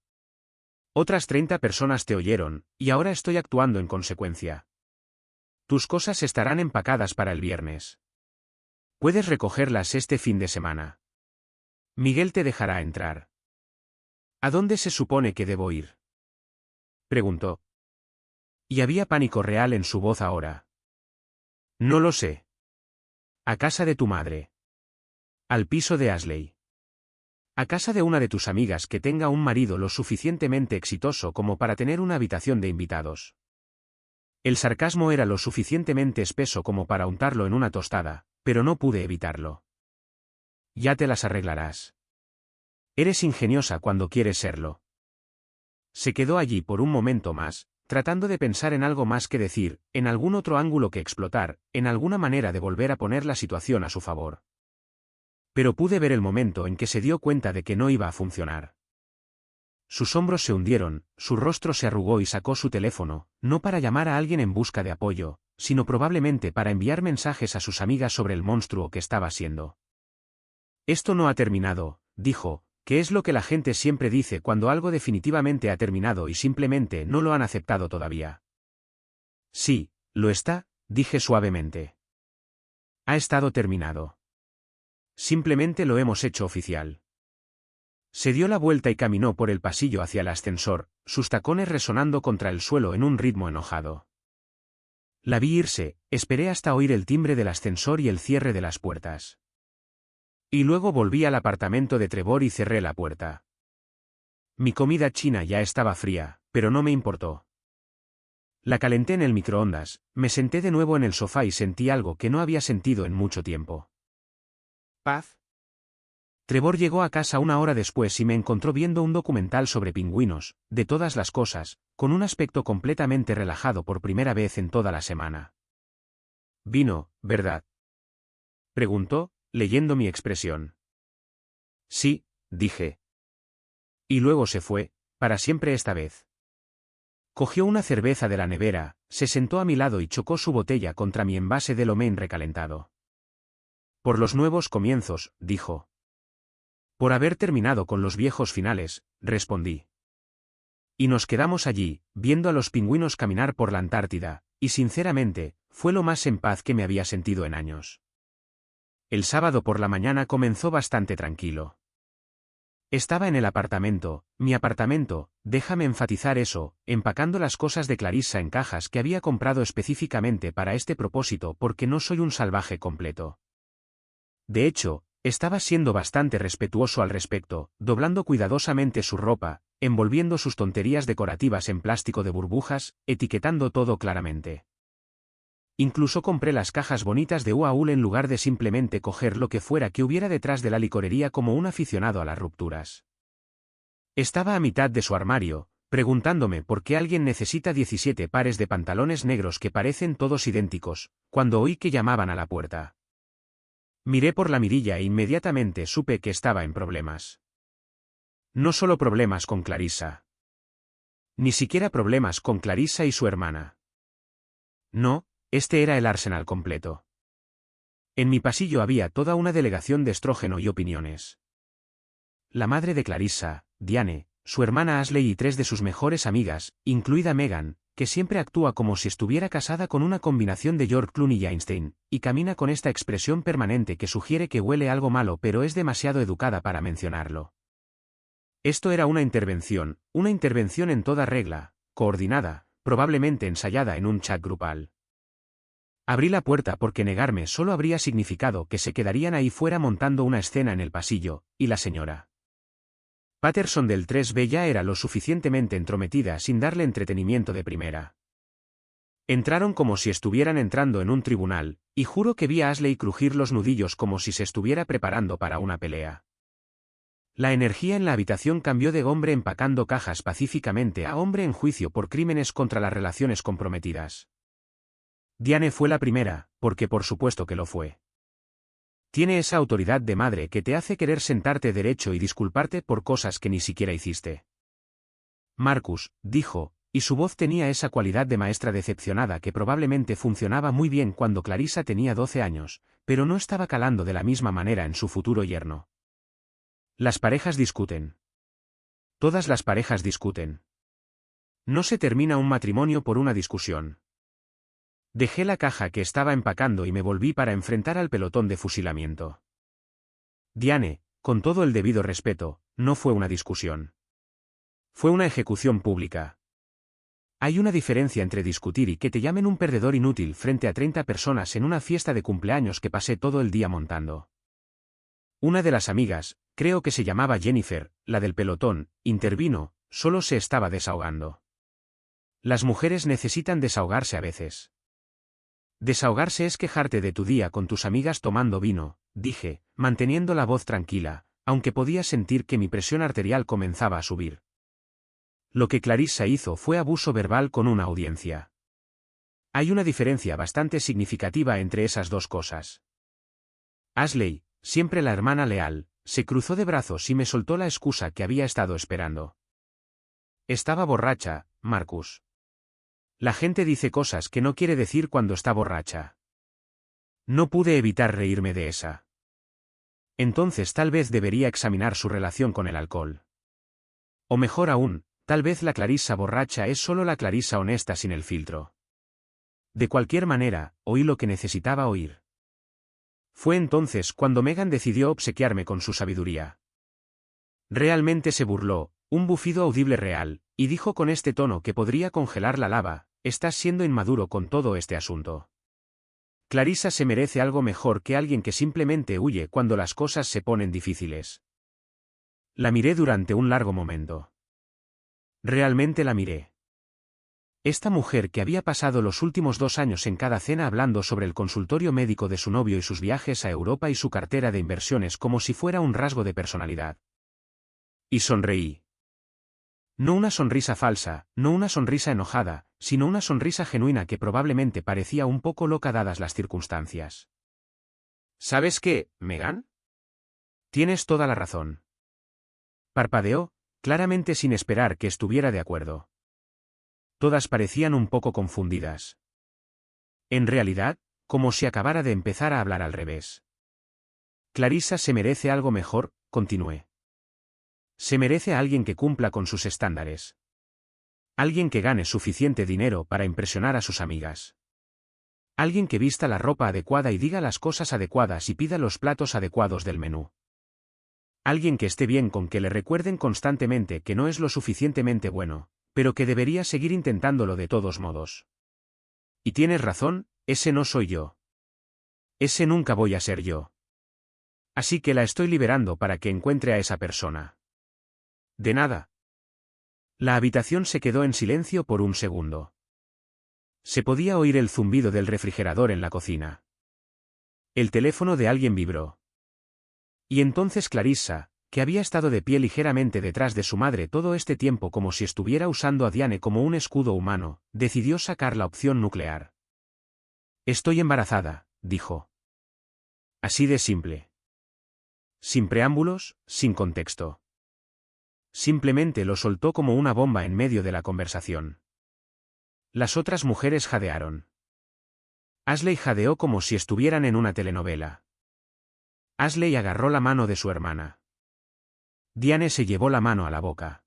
Otras 30 personas te oyeron, y ahora estoy actuando en consecuencia. Tus cosas estarán empacadas para el viernes. Puedes recogerlas este fin de semana. Miguel te dejará entrar. ¿A dónde se supone que debo ir? Preguntó. Y había pánico real en su voz ahora. No lo sé. A casa de tu madre. Al piso de Ashley. A casa de una de tus amigas que tenga un marido lo suficientemente exitoso como para tener una habitación de invitados. El sarcasmo era lo suficientemente espeso como para untarlo en una tostada, pero no pude evitarlo. Ya te las arreglarás. Eres ingeniosa cuando quieres serlo. Se quedó allí por un momento más, tratando de pensar en algo más que decir, en algún otro ángulo que explotar, en alguna manera de volver a poner la situación a su favor. Pero pude ver el momento en que se dio cuenta de que no iba a funcionar. Sus hombros se hundieron, su rostro se arrugó y sacó su teléfono, no para llamar a alguien en busca de apoyo, sino probablemente para enviar mensajes a sus amigas sobre el monstruo que estaba siendo. Esto no ha terminado, dijo, que es lo que la gente siempre dice cuando algo definitivamente ha terminado y simplemente no lo han aceptado todavía. Sí, lo está, dije suavemente. Ha estado terminado. Simplemente lo hemos hecho oficial. Se dio la vuelta y caminó por el pasillo hacia el ascensor, sus tacones resonando contra el suelo en un ritmo enojado. La vi irse, esperé hasta oír el timbre del ascensor y el cierre de las puertas. Y luego volví al apartamento de Trevor y cerré la puerta. Mi comida china ya estaba fría, pero no me importó. La calenté en el microondas, me senté de nuevo en el sofá y sentí algo que no había sentido en mucho tiempo. Paz. Trevor llegó a casa una hora después y me encontró viendo un documental sobre pingüinos, de todas las cosas, con un aspecto completamente relajado por primera vez en toda la semana. Vino, ¿verdad? Preguntó, leyendo mi expresión. Sí, dije. Y luego se fue, para siempre esta vez. Cogió una cerveza de la nevera, se sentó a mi lado y chocó su botella contra mi envase de lo mein recalentado. Por los nuevos comienzos, dijo. Por haber terminado con los viejos finales, respondí. Y nos quedamos allí, viendo a los pingüinos caminar por la Antártida, y sinceramente, fue lo más en paz que me había sentido en años. El sábado por la mañana comenzó bastante tranquilo. Estaba en el apartamento, mi apartamento, déjame enfatizar eso, empacando las cosas de Clarissa en cajas que había comprado específicamente para este propósito porque no soy un salvaje completo. De hecho, estaba siendo bastante respetuoso al respecto, doblando cuidadosamente su ropa, envolviendo sus tonterías decorativas en plástico de burbujas, etiquetando todo claramente. Incluso compré las cajas bonitas de UAUL en lugar de simplemente coger lo que fuera que hubiera detrás de la licorería como un aficionado a las rupturas. Estaba a mitad de su armario, preguntándome por qué alguien necesita 17 pares de pantalones negros que parecen todos idénticos, cuando oí que llamaban a la puerta. Miré por la mirilla e inmediatamente supe que estaba en problemas. No solo problemas con Clarissa. Ni siquiera problemas con Clarissa y su hermana. No, este era el arsenal completo. En mi pasillo había toda una delegación de estrógeno y opiniones. La madre de Clarissa, Diane, su hermana Ashley y 3 de sus mejores amigas, incluida Megan, que siempre actúa como si estuviera casada con una combinación de George Clooney y Einstein, y camina con esta expresión permanente que sugiere que huele algo malo pero es demasiado educada para mencionarlo. Esto era una intervención en toda regla, coordinada, probablemente ensayada en un chat grupal. Abrí la puerta porque negarme solo habría significado que se quedarían ahí fuera montando una escena en el pasillo, y la señora Patterson del 3B ya era lo suficientemente entrometida sin darle entretenimiento de primera. Entraron como si estuvieran entrando en un tribunal, y juro que vi a Ashley crujir los nudillos como si se estuviera preparando para una pelea. La energía en la habitación cambió de hombre empacando cajas pacíficamente a hombre en juicio por crímenes contra las relaciones comprometidas. Diane fue la primera, porque por supuesto que lo fue. Tiene esa autoridad de madre que te hace querer sentarte derecho y disculparte por cosas que ni siquiera hiciste. Marcus, dijo, y su voz tenía esa cualidad de maestra decepcionada que probablemente funcionaba muy bien cuando Clarissa tenía 12 años, pero no estaba calando de la misma manera en su futuro yerno. Las parejas discuten. Todas las parejas discuten. No se termina un matrimonio por una discusión. Dejé la caja que estaba empacando y me volví para enfrentar al pelotón de fusilamiento. Diane, con todo el debido respeto, no fue una discusión. Fue una ejecución pública. Hay una diferencia entre discutir y que te llamen un perdedor inútil frente a 30 personas en una fiesta de cumpleaños que pasé todo el día montando. Una de las amigas, creo que se llamaba Jennifer, la del pelotón, intervino, solo se estaba desahogando. Las mujeres necesitan desahogarse a veces. Desahogarse es quejarte de tu día con tus amigas tomando vino, dije, manteniendo la voz tranquila, aunque podía sentir que mi presión arterial comenzaba a subir. Lo que Clarissa hizo fue abuso verbal con una audiencia. Hay una diferencia bastante significativa entre esas dos cosas. Ashley, siempre la hermana leal, se cruzó de brazos y me soltó la excusa que había estado esperando. Estaba borracha, Marcus. La gente dice cosas que no quiere decir cuando está borracha. No pude evitar reírme de esa. Entonces tal vez debería examinar su relación con el alcohol. O mejor aún, tal vez la Clarissa borracha es solo la Clarissa honesta sin el filtro. De cualquier manera, oí lo que necesitaba oír. Fue entonces cuando Megan decidió obsequiarme con su sabiduría. Realmente se burló, un bufido audible real, y dijo con este tono que podría congelar la lava: estás siendo inmaduro con todo este asunto. Clarissa se merece algo mejor que alguien que simplemente huye cuando las cosas se ponen difíciles. La miré durante un largo momento. Realmente la miré. Esta mujer que había pasado los últimos 2 años en cada cena hablando sobre el consultorio médico de su novio y sus viajes a Europa y su cartera de inversiones como si fuera un rasgo de personalidad. Y sonreí. No una sonrisa falsa, no una sonrisa enojada, sino una sonrisa genuina que probablemente parecía un poco loca dadas las circunstancias. ¿Sabes qué, Megan? Tienes toda la razón. Parpadeó, claramente sin esperar que estuviera de acuerdo. Todas parecían un poco confundidas. En realidad, como si acabara de empezar a hablar al revés. Clarissa se merece algo mejor, continué. Se merece a alguien que cumpla con sus estándares. Alguien que gane suficiente dinero para impresionar a sus amigas. Alguien que vista la ropa adecuada y diga las cosas adecuadas y pida los platos adecuados del menú. Alguien que esté bien con que le recuerden constantemente que no es lo suficientemente bueno, pero que debería seguir intentándolo de todos modos. Y tienes razón, ese no soy yo. Ese nunca voy a ser yo. Así que la estoy liberando para que encuentre a esa persona. De nada. La habitación se quedó en silencio por un segundo. Se podía oír el zumbido del refrigerador en la cocina. El teléfono de alguien vibró. Y entonces Clarissa, que había estado de pie ligeramente detrás de su madre todo este tiempo como si estuviera usando a Diane como un escudo humano, decidió sacar la opción nuclear. Estoy embarazada, dijo. Así de simple. Sin preámbulos, sin contexto. Simplemente lo soltó como una bomba en medio de la conversación. Las otras mujeres jadearon. Ashley jadeó como si estuvieran en una telenovela. Ashley agarró la mano de su hermana. Diane se llevó la mano a la boca.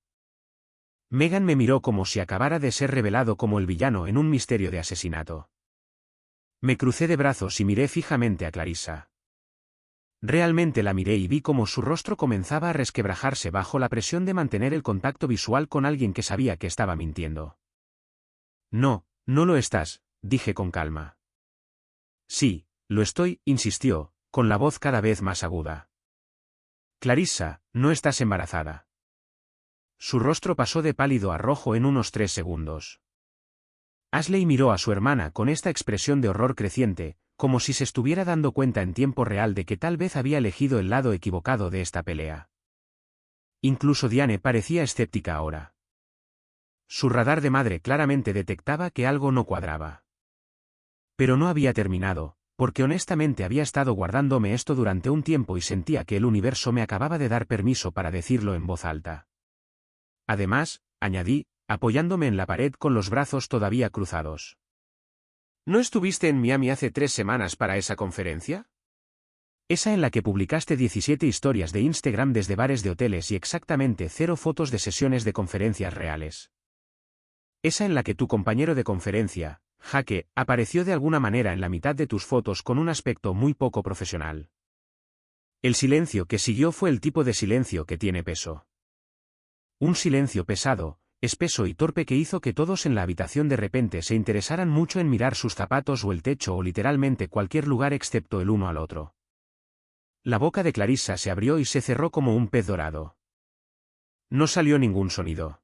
Megan me miró como si acabara de ser revelado como el villano en un misterio de asesinato. Me crucé de brazos y miré fijamente a Clarissa. Realmente la miré y vi cómo su rostro comenzaba a resquebrajarse bajo la presión de mantener el contacto visual con alguien que sabía que estaba mintiendo. No, no lo estás, dije con calma. Sí, lo estoy, insistió, con la voz cada vez más aguda. Clarissa, no estás embarazada. Su rostro pasó de pálido a rojo en unos 3 segundos. Ashley miró a su hermana con esta expresión de horror creciente, como si se estuviera dando cuenta en tiempo real de que tal vez había elegido el lado equivocado de esta pelea. Incluso Diane parecía escéptica ahora. Su radar de madre claramente detectaba que algo no cuadraba. Pero no había terminado, porque honestamente había estado guardándome esto durante un tiempo y sentía que el universo me acababa de dar permiso para decirlo en voz alta. Además, añadí, apoyándome en la pared con los brazos todavía cruzados. ¿No estuviste en Miami hace 3 semanas para esa conferencia? Esa en la que publicaste 17 historias de Instagram desde bares de hoteles y exactamente 0 fotos de sesiones de conferencias reales. Esa en la que tu compañero de conferencia, Jake, apareció de alguna manera en la mitad de tus fotos con un aspecto muy poco profesional. El silencio que siguió fue el tipo de silencio que tiene peso. Un silencio pesado, espeso y torpe que hizo que todos en la habitación de repente se interesaran mucho en mirar sus zapatos o el techo o literalmente cualquier lugar excepto el uno al otro. La boca de Clarissa se abrió y se cerró como un pez dorado. No salió ningún sonido.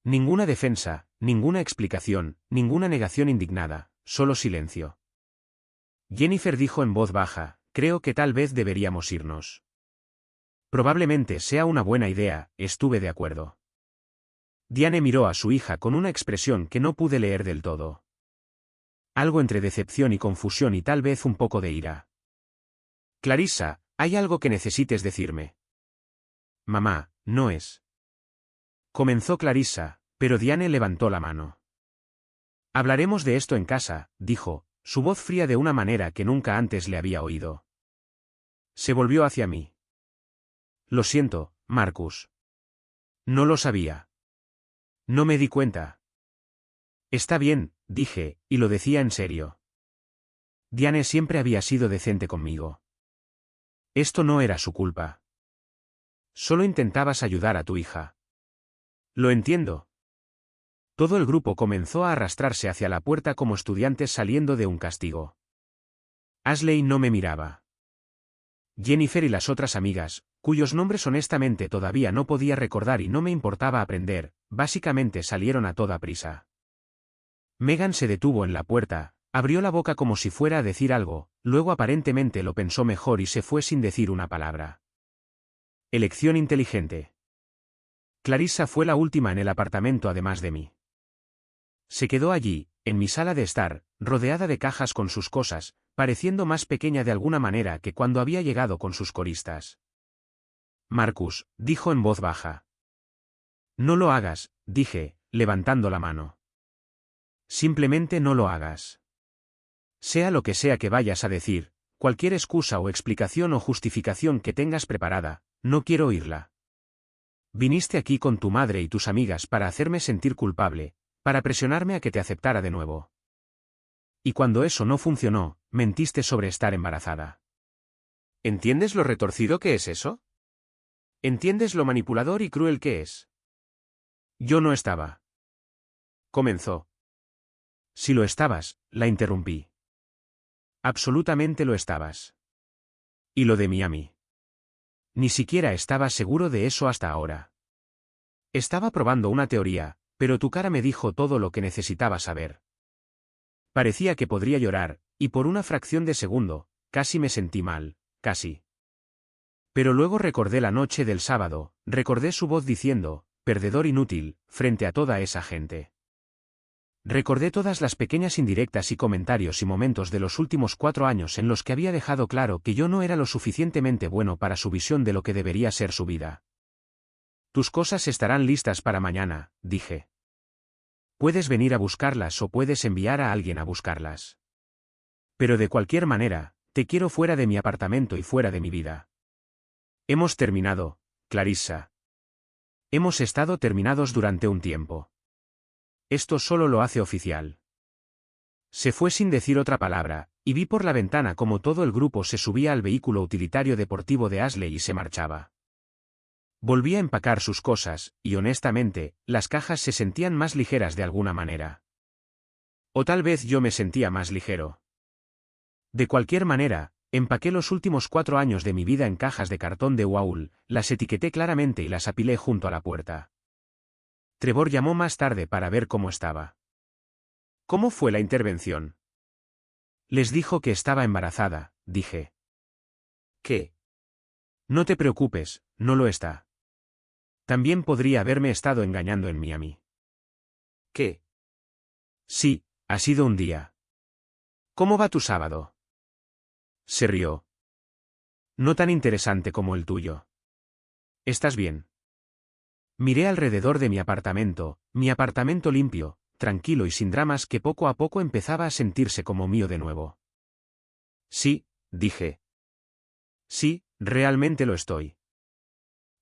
Ninguna defensa, ninguna explicación, ninguna negación indignada, solo silencio. Jennifer dijo en voz baja, creo que tal vez deberíamos irnos. Probablemente sea una buena idea, estuve de acuerdo. Diane miró a su hija con una expresión que no pude leer del todo. Algo entre decepción y confusión y tal vez un poco de ira. Clarissa, ¿hay algo que necesites decirme? Mamá, no es. Comenzó Clarissa, pero Diane levantó la mano. Hablaremos de esto en casa, dijo, su voz fría de una manera que nunca antes le había oído. Se volvió hacia mí. Lo siento, Marcus. No lo sabía. No me di cuenta. Está bien, dije, y lo decía en serio. Diane siempre había sido decente conmigo. Esto no era su culpa. Solo intentabas ayudar a tu hija. Lo entiendo. Todo el grupo comenzó a arrastrarse hacia la puerta como estudiantes saliendo de un castigo. Ashley no me miraba. Jennifer y las otras amigas, cuyos nombres honestamente todavía no podía recordar y no me importaba aprender, básicamente salieron a toda prisa. Megan se detuvo en la puerta, abrió la boca como si fuera a decir algo, luego aparentemente lo pensó mejor y se fue sin decir una palabra. Elección inteligente. Clarissa fue la última en el apartamento además de mí. Se quedó allí, en mi sala de estar, rodeada de cajas con sus cosas, pareciendo más pequeña de alguna manera que cuando había llegado con sus coristas. Marcus, dijo en voz baja. No lo hagas, dije, levantando la mano. Simplemente no lo hagas. Sea lo que sea que vayas a decir, cualquier excusa o explicación o justificación que tengas preparada, no quiero oírla. Viniste aquí con tu madre y tus amigas para hacerme sentir culpable, para presionarme a que te aceptara de nuevo. Y cuando eso no funcionó, mentiste sobre estar embarazada. ¿Entiendes lo retorcido que es eso? ¿Entiendes lo manipulador y cruel que es? Yo no estaba. Comenzó. Si lo estabas, la interrumpí. Absolutamente lo estabas. Y lo de Miami. Ni siquiera estaba seguro de eso hasta ahora. Estaba probando una teoría, pero tu cara me dijo todo lo que necesitaba saber. Parecía que podría llorar, y por una fracción de segundo, casi me sentí mal, casi. Pero luego recordé la noche del sábado, recordé su voz diciendo, perdedor inútil, frente a toda esa gente. Recordé todas las pequeñas indirectas y comentarios y momentos de los últimos 4 años en los que había dejado claro que yo no era lo suficientemente bueno para su visión de lo que debería ser su vida. Tus cosas estarán listas para mañana, dije. Puedes venir a buscarlas o puedes enviar a alguien a buscarlas. Pero de cualquier manera, te quiero fuera de mi apartamento y fuera de mi vida. Hemos terminado, Clarissa. Hemos estado terminados durante un tiempo. Esto solo lo hace oficial. Se fue sin decir otra palabra, y vi por la ventana como todo el grupo se subía al vehículo utilitario deportivo de Ashley y se marchaba. Volví a empacar sus cosas, y honestamente, las cajas se sentían más ligeras de alguna manera. O tal vez yo me sentía más ligero. De cualquier manera, empaqué los últimos 4 años de mi vida en cajas de cartón de Waul, las etiqueté claramente y las apilé junto a la puerta. Trevor llamó más tarde para ver cómo estaba. ¿Cómo fue la intervención? Les dijo que estaba embarazada, dije. ¿Qué? No te preocupes, no lo está. También podría haberme estado engañando en Miami. ¿Qué? Sí, ha sido un día. ¿Cómo va tu sábado? Se rió. No tan interesante como el tuyo. ¿Estás bien? Miré alrededor de mi apartamento limpio, tranquilo y sin dramas que poco a poco empezaba a sentirse como mío de nuevo. Sí, dije. Sí, realmente lo estoy.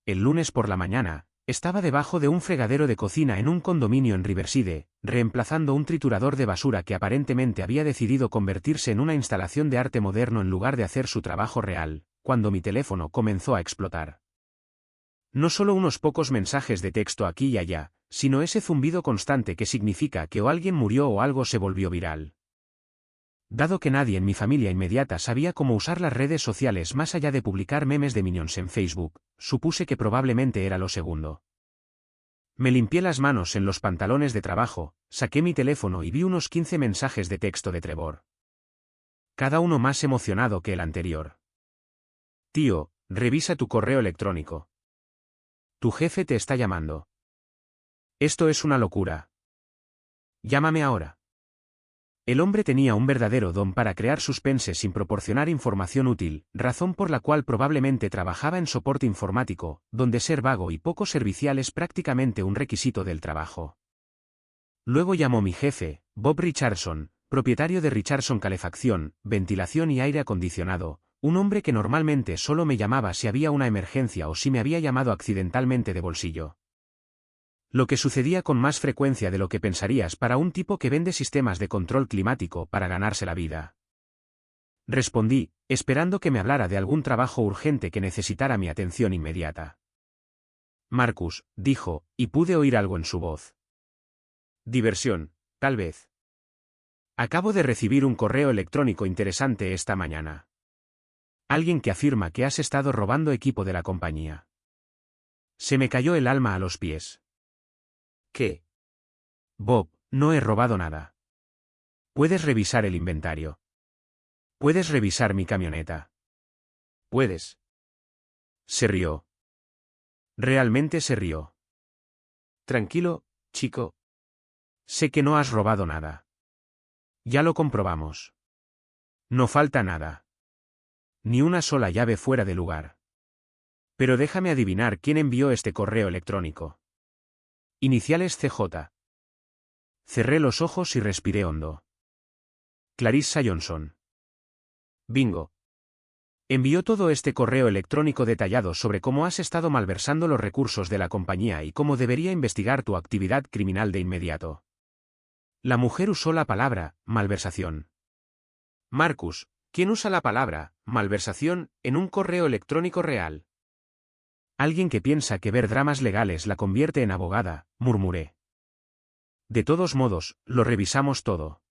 El lunes por la mañana, estaba debajo de un fregadero de cocina en un condominio en Riverside, reemplazando un triturador de basura que aparentemente había decidido convertirse en una instalación de arte moderno en lugar de hacer su trabajo real, cuando mi teléfono comenzó a explotar. No solo unos pocos mensajes de texto aquí y allá, sino ese zumbido constante que significa que o alguien murió o algo se volvió viral. Dado que nadie en mi familia inmediata sabía cómo usar las redes sociales más allá de publicar memes de Minions en Facebook, supuse que probablemente era lo segundo. Me limpié las manos en los pantalones de trabajo, saqué mi teléfono y vi unos 15 mensajes de texto de Trevor. Cada uno más emocionado que el anterior. Tío, revisa tu correo electrónico. Tu jefe te está llamando. Esto es una locura. Llámame ahora. El hombre tenía un verdadero don para crear suspense sin proporcionar información útil, razón por la cual probablemente trabajaba en soporte informático, donde ser vago y poco servicial es prácticamente un requisito del trabajo. Luego llamó mi jefe, Bob Richardson, propietario de Richardson Calefacción, Ventilación y Aire Acondicionado, un hombre que normalmente solo me llamaba si había una emergencia o si me había llamado accidentalmente de bolsillo. Lo que sucedía con más frecuencia de lo que pensarías para un tipo que vende sistemas de control climático para ganarse la vida. Respondí, esperando que me hablara de algún trabajo urgente que necesitara mi atención inmediata. Marcus, dijo, y pude oír algo en su voz. Diversión, tal vez. Acabo de recibir un correo electrónico interesante esta mañana. Alguien que afirma que has estado robando equipo de la compañía. Se me cayó el alma a los pies. ¿Qué? Bob, no he robado nada. Puedes revisar el inventario. Puedes revisar mi camioneta. Puedes. Se rió. Realmente se rió. Tranquilo, chico. Sé que no has robado nada. Ya lo comprobamos. No falta nada. Ni una sola llave fuera de lugar. Pero déjame adivinar quién envió este correo electrónico. Iniciales CJ. Cerré los ojos y respiré hondo. Clarissa Johnson. Bingo. Envió todo este correo electrónico detallado sobre cómo has estado malversando los recursos de la compañía y cómo debería investigar tu actividad criminal de inmediato. La mujer usó la palabra malversación. Marcus, ¿quién usa la palabra malversación en un correo electrónico real? Alguien que piensa que ver dramas legales la convierte en abogada, murmuré. De todos modos, lo revisamos todo.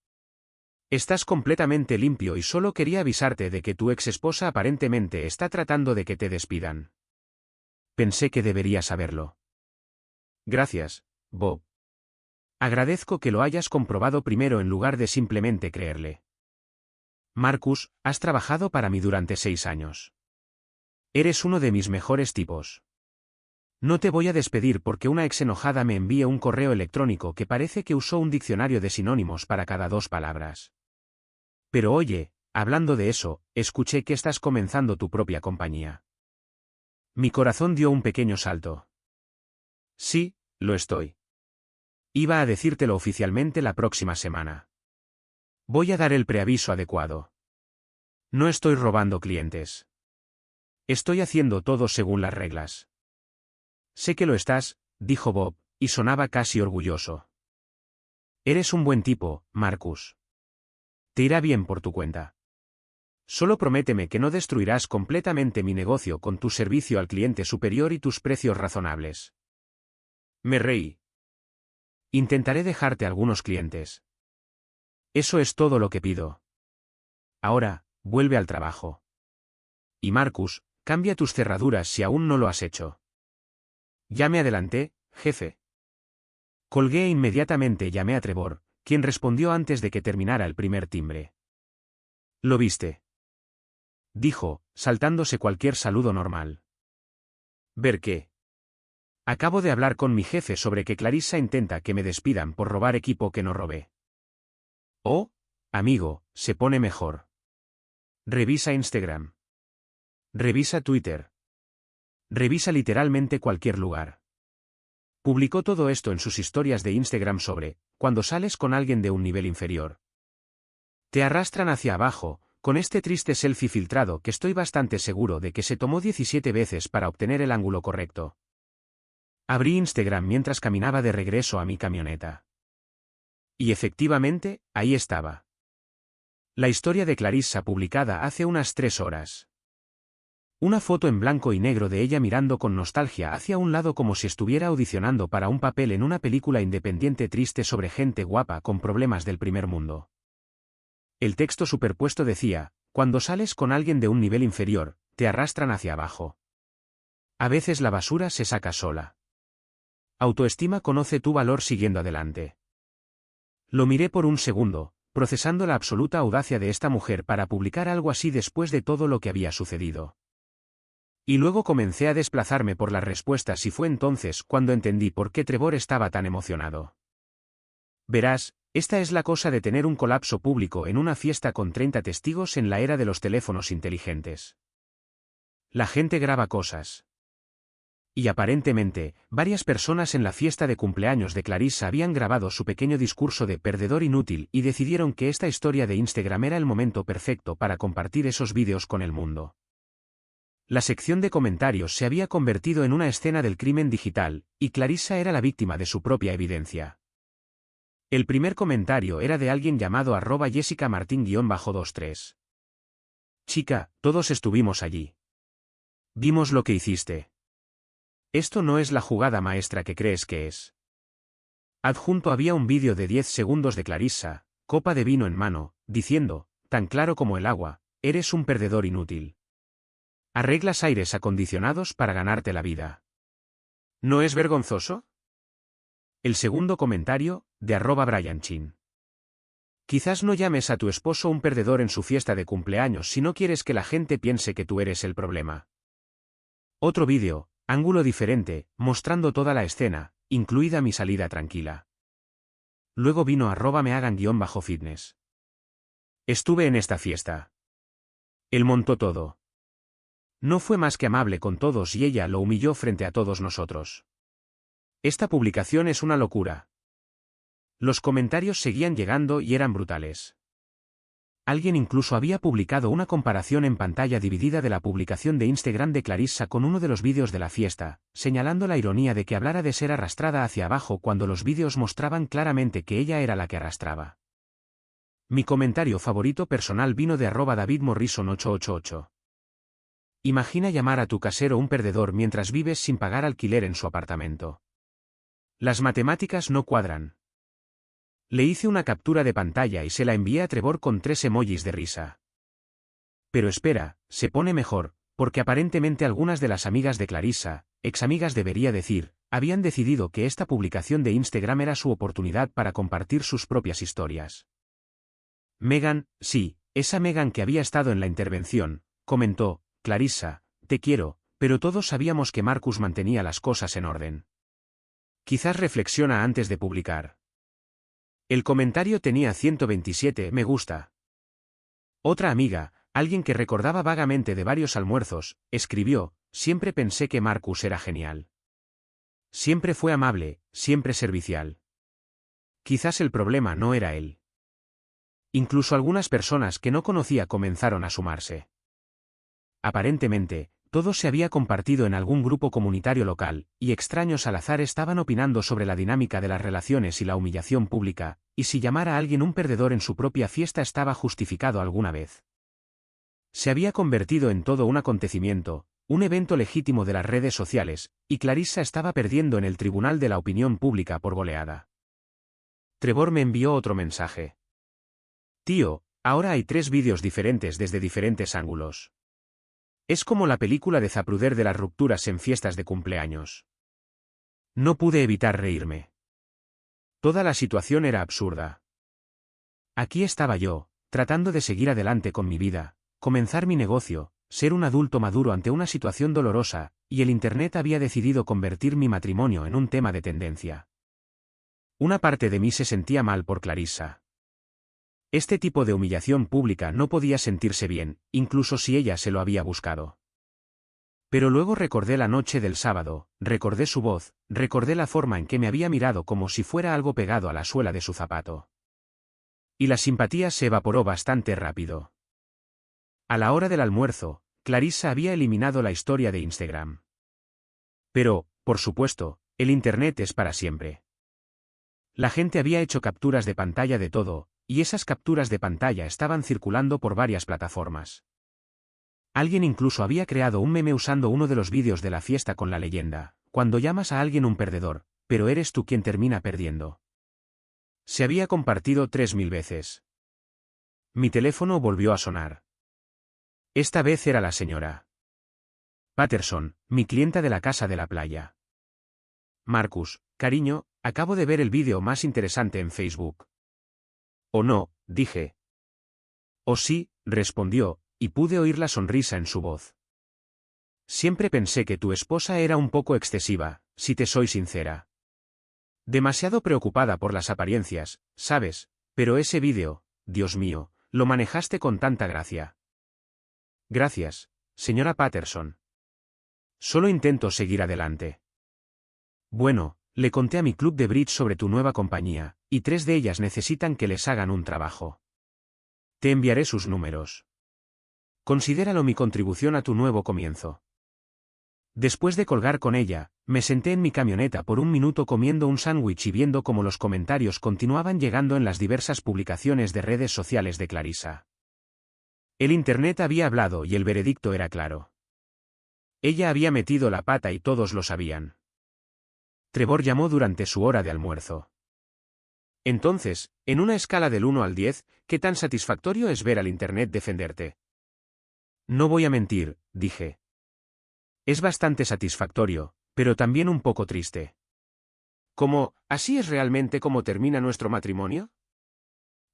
Estás completamente limpio y solo quería avisarte de que tu exesposa aparentemente está tratando de que te despidan. Pensé que debería saberlo. Gracias, Bob. Agradezco que lo hayas comprobado primero en lugar de simplemente creerle. Marcus, has trabajado para mí durante 6 años. Eres uno de mis mejores tipos. No te voy a despedir porque una ex enojada me envíe un correo electrónico que parece que usó un diccionario de sinónimos para cada 2 palabras. Pero oye, hablando de eso, escuché que estás comenzando tu propia compañía. Mi corazón dio un pequeño salto. Sí, lo estoy. Iba a decírtelo oficialmente la próxima semana. Voy a dar el preaviso adecuado. No estoy robando clientes. Estoy haciendo todo según las reglas. Sé que lo estás, dijo Bob, y sonaba casi orgulloso. Eres un buen tipo, Marcus. Te irá bien por tu cuenta. Solo prométeme que no destruirás completamente mi negocio con tu servicio al cliente superior y tus precios razonables. Me reí. Intentaré dejarte algunos clientes. Eso es todo lo que pido. Ahora, vuelve al trabajo. Y Marcus, cambia tus cerraduras si aún no lo has hecho. Ya me adelanté, jefe. Colgué e inmediatamente llamé a Trevor, quien respondió antes de que terminara el primer timbre. ¿Lo viste?, dijo, saltándose cualquier saludo normal. ¿Ver qué? Acabo de hablar con mi jefe sobre que Clarissa intenta que me despidan por robar equipo que no robé. Oh, amigo, se pone mejor. Revisa Instagram. Revisa Twitter. Revisa literalmente cualquier lugar. Publicó todo esto en sus historias de Instagram sobre, cuando sales con alguien de un nivel inferior. Te arrastran hacia abajo, con este triste selfie filtrado que estoy bastante seguro de que se tomó 17 veces para obtener el ángulo correcto. Abrí Instagram mientras caminaba de regreso a mi camioneta. Y efectivamente, ahí estaba. La historia de Clarissa publicada hace unas 3 horas. Una foto en blanco y negro de ella mirando con nostalgia hacia un lado como si estuviera audicionando para un papel en una película independiente triste sobre gente guapa con problemas del primer mundo. El texto superpuesto decía, cuando sales con alguien de un nivel inferior, te arrastran hacia abajo. A veces la basura se saca sola. Autoestima conoce tu valor siguiendo adelante. Lo miré por un segundo, procesando la absoluta audacia de esta mujer para publicar algo así después de todo lo que había sucedido. Y luego comencé a desplazarme por las respuestas y fue entonces cuando entendí por qué Trevor estaba tan emocionado. Verás, esta es la cosa de tener un colapso público en una fiesta con 30 testigos en la era de los teléfonos inteligentes. La gente graba cosas. Y aparentemente, varias personas en la fiesta de cumpleaños de Clarissa habían grabado su pequeño discurso de perdedor inútil y decidieron que esta historia de Instagram era el momento perfecto para compartir esos vídeos con el mundo. La sección de comentarios se había convertido en una escena del crimen digital, y Clarissa era la víctima de su propia evidencia. El primer comentario era de alguien llamado @JessicaMartin_23. Chica, todos estuvimos allí. Vimos lo que hiciste. Esto no es la jugada maestra que crees que es. Adjunto había un vídeo de 10 segundos de Clarissa, copa de vino en mano, diciendo, tan claro como el agua, eres un perdedor inútil. Arreglas aires acondicionados para ganarte la vida. ¿No es vergonzoso? El segundo comentario, de @BrianChin. Quizás no llames a tu esposo un perdedor en su fiesta de cumpleaños si no quieres que la gente piense que tú eres el problema. Otro vídeo, ángulo diferente, mostrando toda la escena, incluida mi salida tranquila. Luego vino @mehagan_fitness. Estuve en esta fiesta. Él montó todo. No fue más que amable con todos y ella lo humilló frente a todos nosotros. Esta publicación es una locura. Los comentarios seguían llegando y eran brutales. Alguien incluso había publicado una comparación en pantalla dividida de la publicación de Instagram de Clarissa con uno de los vídeos de la fiesta, señalando la ironía de que hablara de ser arrastrada hacia abajo cuando los vídeos mostraban claramente que ella era la que arrastraba. Mi comentario favorito personal vino de @DavidMorrison888. Imagina llamar a tu casero un perdedor mientras vives sin pagar alquiler en su apartamento. Las matemáticas no cuadran. Le hice una captura de pantalla y se la envié a Trevor con 3 emojis de risa. Pero espera, se pone mejor, porque aparentemente algunas de las amigas de Clarissa, examigas debería decir, habían decidido que esta publicación de Instagram era su oportunidad para compartir sus propias historias. Megan, sí, esa Megan que había estado en la intervención, comentó, Clarissa, te quiero, pero todos sabíamos que Marcus mantenía las cosas en orden. Quizás reflexiona antes de publicar. El comentario tenía 127 me gusta. Otra amiga, alguien que recordaba vagamente de varios almuerzos, escribió, siempre pensé que Marcus era genial. Siempre fue amable, siempre servicial. Quizás el problema no era él. Incluso algunas personas que no conocía comenzaron a sumarse. Aparentemente, todo se había compartido en algún grupo comunitario local, y extraños al azar estaban opinando sobre la dinámica de las relaciones y la humillación pública, y si llamar a alguien un perdedor en su propia fiesta estaba justificado alguna vez. Se había convertido en todo un acontecimiento, un evento legítimo de las redes sociales, y Clarissa estaba perdiendo en el tribunal de la opinión pública por goleada. Trevor me envió otro mensaje. Tío, ahora hay 3 vídeos diferentes desde diferentes ángulos. Es como la película de Zapruder de las rupturas en fiestas de cumpleaños. No pude evitar reírme. Toda la situación era absurda. Aquí estaba yo, tratando de seguir adelante con mi vida, comenzar mi negocio, ser un adulto maduro ante una situación dolorosa, y el Internet había decidido convertir mi matrimonio en un tema de tendencia. Una parte de mí se sentía mal por Clarissa. Este tipo de humillación pública no podía sentirse bien, incluso si ella se lo había buscado. Pero luego recordé la noche del sábado, recordé su voz, recordé la forma en que me había mirado como si fuera algo pegado a la suela de su zapato. Y la simpatía se evaporó bastante rápido. A la hora del almuerzo, Clarissa había eliminado la historia de Instagram. Pero, por supuesto, el Internet es para siempre. La gente había hecho capturas de pantalla de todo, y esas capturas de pantalla estaban circulando por varias plataformas. Alguien incluso había creado un meme usando uno de los vídeos de la fiesta con la leyenda: cuando llamas a alguien un perdedor, pero eres tú quien termina perdiendo. Se había compartido 3000 veces. Mi teléfono volvió a sonar. Esta vez era la señora Patterson, mi clienta de la casa de la playa. Marcus, cariño, acabo de ver el vídeo más interesante en Facebook. «¿O no?», dije. «Oh sí», respondió, y pude oír la sonrisa en su voz. «Siempre pensé que tu esposa era un poco excesiva, si te soy sincera. Demasiado preocupada por las apariencias, ¿sabes? Pero ese vídeo, Dios mío, lo manejaste con tanta gracia». «Gracias, señora Patterson. Solo intento seguir adelante». «Bueno, le conté a mi club de bridge sobre tu nueva compañía, y 3 de ellas necesitan que les hagan un trabajo. Te enviaré sus números. Considéralo mi contribución a tu nuevo comienzo». Después de colgar con ella, me senté en mi camioneta por un minuto comiendo un sándwich y viendo cómo los comentarios continuaban llegando en las diversas publicaciones de redes sociales de Clarissa. El Internet había hablado y el veredicto era claro. Ella había metido la pata y todos lo sabían. Trevor llamó durante su hora de almuerzo. «Entonces, en una escala del 1 al 10, ¿qué tan satisfactorio es ver al Internet defenderte?» «No voy a mentir», dije. «Es bastante satisfactorio, pero también un poco triste». «¿Cómo, así es realmente como termina nuestro matrimonio?»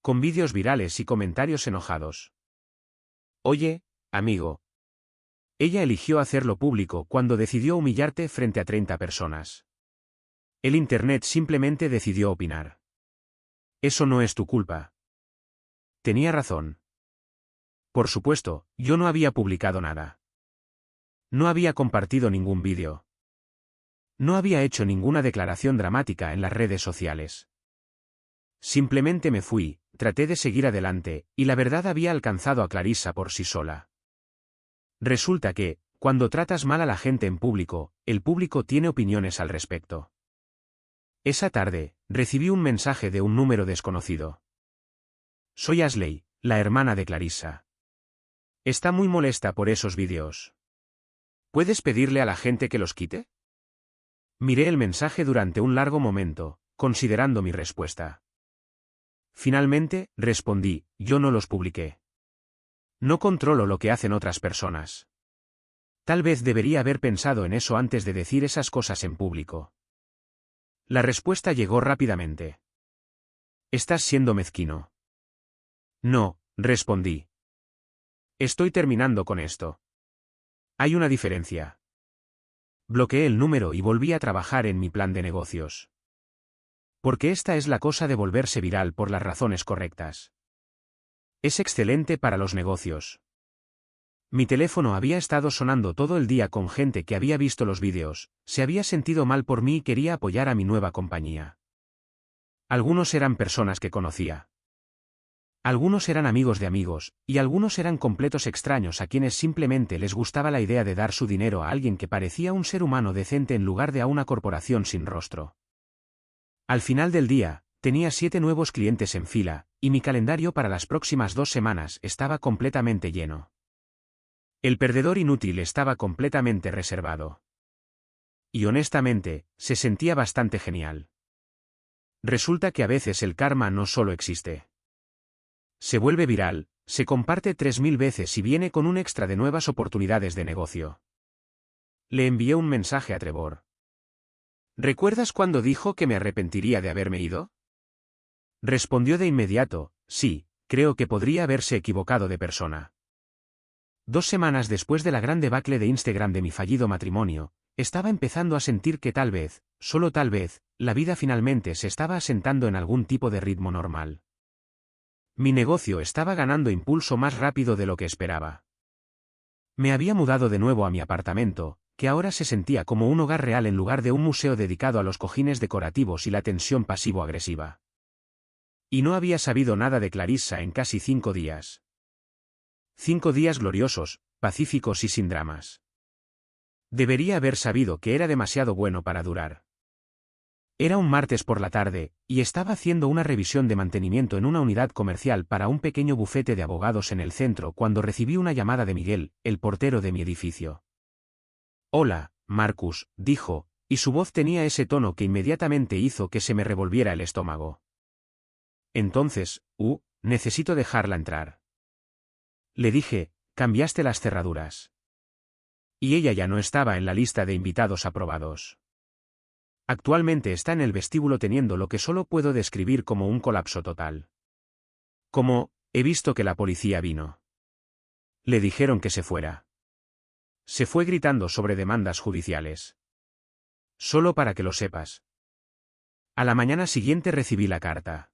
«Con vídeos virales y comentarios enojados». «Oye, amigo. Ella eligió hacerlo público cuando decidió humillarte frente a 30 personas. El Internet simplemente decidió opinar. Eso no es tu culpa». Tenía razón. Por supuesto, yo no había publicado nada. No había compartido ningún vídeo. No había hecho ninguna declaración dramática en las redes sociales. Simplemente me fui, traté de seguir adelante, y la verdad había alcanzado a Clarissa por sí sola. Resulta que, cuando tratas mal a la gente en público, el público tiene opiniones al respecto. Esa tarde, recibí un mensaje de un número desconocido. «Soy Ashley, la hermana de Clarissa. Está muy molesta por esos vídeos. ¿Puedes pedirle a la gente que los quite?». Miré el mensaje durante un largo momento, considerando mi respuesta. Finalmente, respondí: «Yo no los publiqué. No controlo lo que hacen otras personas. Tal vez debería haber pensado en eso antes de decir esas cosas en público». La respuesta llegó rápidamente. «Estás siendo mezquino». «No», respondí. «Estoy terminando con esto. Hay una diferencia». Bloqueé el número y volví a trabajar en mi plan de negocios. Porque esta es la cosa de volverse viral por las razones correctas. Es excelente para los negocios. Mi teléfono había estado sonando todo el día con gente que había visto los vídeos, se había sentido mal por mí y quería apoyar a mi nueva compañía. Algunos eran personas que conocía. Algunos eran amigos de amigos, y algunos eran completos extraños a quienes simplemente les gustaba la idea de dar su dinero a alguien que parecía un ser humano decente en lugar de a una corporación sin rostro. Al final del día, tenía 7 nuevos clientes en fila, y mi calendario para las próximas 2 semanas estaba completamente lleno. El perdedor inútil estaba completamente reservado. Y honestamente, se sentía bastante genial. Resulta que a veces el karma no solo existe. Se vuelve viral, se comparte 3000 veces y viene con un extra de nuevas oportunidades de negocio. Le envié un mensaje a Trevor. «¿Recuerdas cuando dijo que me arrepentiría de haberme ido?». Respondió de inmediato: Sí, creo que podría haberse equivocado de persona. 2 semanas después de la gran debacle de Instagram de mi fallido matrimonio, estaba empezando a sentir que tal vez, solo tal vez, la vida finalmente se estaba asentando en algún tipo de ritmo normal. Mi negocio estaba ganando impulso más rápido de lo que esperaba. Me había mudado de nuevo a mi apartamento, que ahora se sentía como un hogar real en lugar de un museo dedicado a los cojines decorativos y la tensión pasivo-agresiva. Y no había sabido nada de Clarissa en casi 5 días. 5 días gloriosos, pacíficos y sin dramas. Debería haber sabido que era demasiado bueno para durar. Era un martes por la tarde, y estaba haciendo una revisión de mantenimiento en una unidad comercial para un pequeño bufete de abogados en el centro cuando recibí una llamada de Miguel, el portero de mi edificio. «Hola, Marcus», dijo, y su voz tenía ese tono que inmediatamente hizo que se me revolviera el estómago. Entonces, necesito dejarla entrar. Le dije, «¿Cambiaste las cerraduras?» Y ella ya no estaba en la lista de invitados aprobados. Actualmente está en el vestíbulo teniendo lo que solo puedo describir como un colapso total. He visto que la policía vino. Le dijeron que se fuera. Se fue gritando sobre demandas judiciales. Solo para que lo sepas. A la mañana siguiente recibí la carta.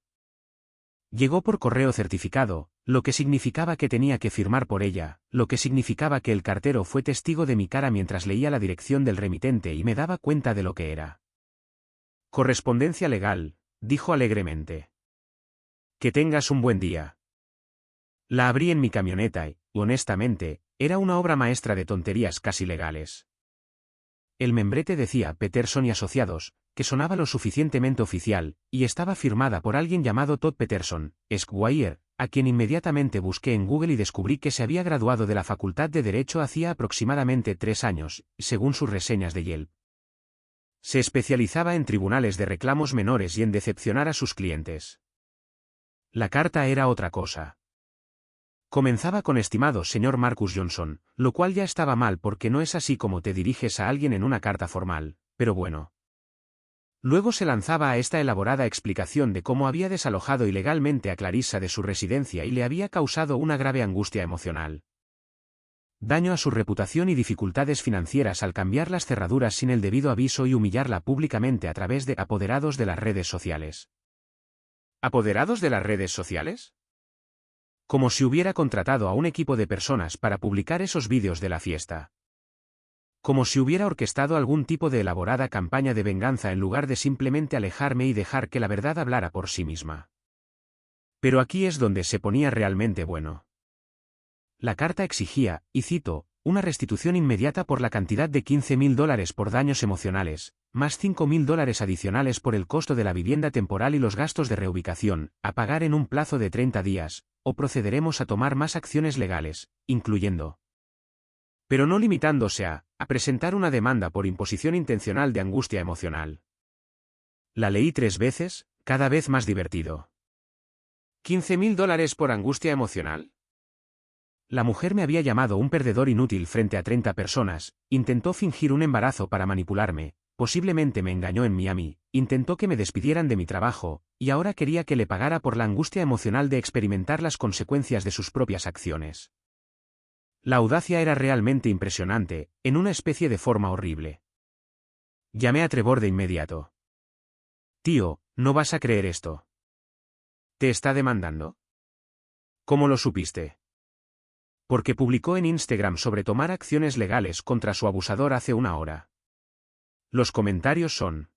Llegó por correo certificado, lo que significaba que tenía que firmar por ella, lo que significaba que el cartero fue testigo de mi cara mientras leía la dirección del remitente y me daba cuenta de lo que era. Correspondencia legal, dijo alegremente. Que tengas un buen día. La abrí en mi camioneta y, honestamente, era una obra maestra de tonterías casi legales. El membrete decía Peterson y Asociados, que sonaba lo suficientemente oficial, y estaba firmada por alguien llamado Todd Peterson, Esquire, a quien inmediatamente busqué en Google y descubrí que se había graduado de la Facultad de Derecho hacía aproximadamente 3 años, según sus reseñas de Yelp. Se especializaba en tribunales de reclamos menores y en decepcionar a sus clientes. La carta era otra cosa. Comenzaba con estimado señor Marcus Johnson, lo cual ya estaba mal porque no es así como te diriges a alguien en una carta formal, pero bueno. Luego se lanzaba a esta elaborada explicación de cómo había desalojado ilegalmente a Clarissa de su residencia y le había causado una grave angustia emocional. Daño a su reputación y dificultades financieras al cambiar las cerraduras sin el debido aviso y humillarla públicamente a través de apoderados de las redes sociales. ¿Apoderados de las redes sociales? Como si hubiera contratado a un equipo de personas para publicar esos vídeos de la fiesta. Como si hubiera orquestado algún tipo de elaborada campaña de venganza en lugar de simplemente alejarme y dejar que la verdad hablara por sí misma. Pero aquí es donde se ponía realmente bueno. La carta exigía, y cito, una restitución inmediata por la cantidad de $15.000 por daños emocionales, más $5.000 adicionales por el costo de la vivienda temporal y los gastos de reubicación, a pagar en un plazo de 30 días, o procederemos a tomar más acciones legales, incluyendo. Pero no limitándose a presentar una demanda por imposición intencional de angustia emocional. La leí 3 veces, cada vez más divertido. ¿$15.000 por angustia emocional? La mujer me había llamado un perdedor inútil frente a 30 personas, intentó fingir un embarazo para manipularme, posiblemente me engañó en Miami, intentó que me despidieran de mi trabajo, y ahora quería que le pagara por la angustia emocional de experimentar las consecuencias de sus propias acciones. La audacia era realmente impresionante, en una especie de forma horrible. Llamé a Trevor de inmediato. Tío, no vas a creer esto. ¿Te está demandando? ¿Cómo lo supiste? Porque publicó en Instagram sobre tomar acciones legales contra su abusador hace 1 hora. Los comentarios son.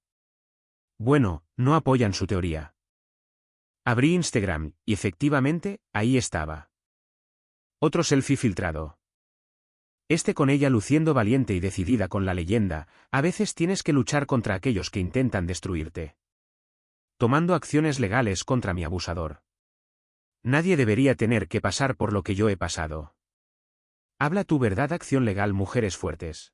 Bueno, no apoyan su teoría. Abrí Instagram, y efectivamente, ahí estaba. Otro selfie filtrado. Este con ella luciendo valiente y decidida con la leyenda, a veces tienes que luchar contra aquellos que intentan destruirte. Tomando acciones legales contra mi abusador. Nadie debería tener que pasar por lo que yo he pasado. Habla tu verdad. Acción legal. Mujeres fuertes.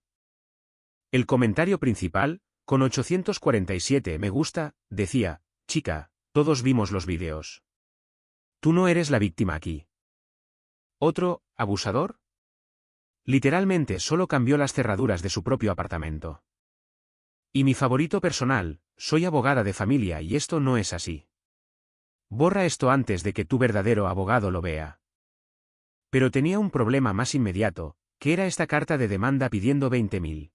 El comentario principal, con 847 me gusta, decía, chica, todos vimos los vídeos. Tú no eres la víctima aquí. Otro, abusador. Literalmente solo cambió las cerraduras de su propio apartamento. Y mi favorito personal, soy abogada de familia y esto no es así. Borra esto antes de que tu verdadero abogado lo vea. Pero tenía un problema más inmediato, que era esta carta de demanda pidiendo 20.000.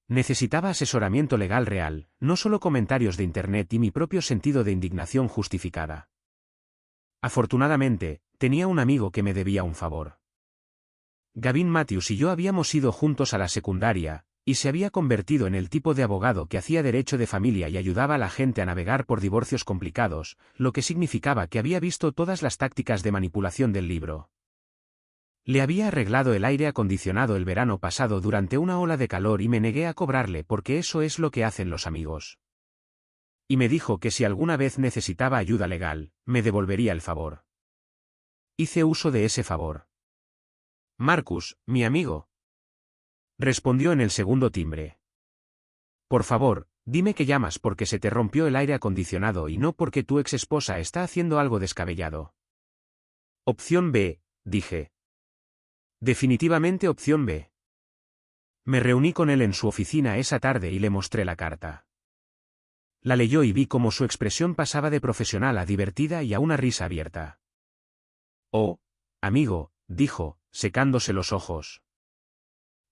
Necesitaba asesoramiento legal real, no solo comentarios de Internet y mi propio sentido de indignación justificada. Afortunadamente, tenía un amigo que me debía un favor. Gavin Matthews y yo habíamos ido juntos a la secundaria, y se había convertido en el tipo de abogado que hacía derecho de familia y ayudaba a la gente a navegar por divorcios complicados, lo que significaba que había visto todas las tácticas de manipulación del libro. Le había arreglado el aire acondicionado el verano pasado durante una ola de calor y me negué a cobrarle porque eso es lo que hacen los amigos. Y me dijo que si alguna vez necesitaba ayuda legal, me devolvería el favor. Hice uso de ese favor. Marcus, mi amigo. Respondió en el segundo timbre. Por favor, dime que llamas porque se te rompió el aire acondicionado y no porque tu ex esposa está haciendo algo descabellado. Opción B, dije. Definitivamente opción B. Me reuní con él en su oficina esa tarde y le mostré la carta. La leyó y vi cómo su expresión pasaba de profesional a divertida y a una risa abierta. Oh, amigo, dijo, secándose los ojos.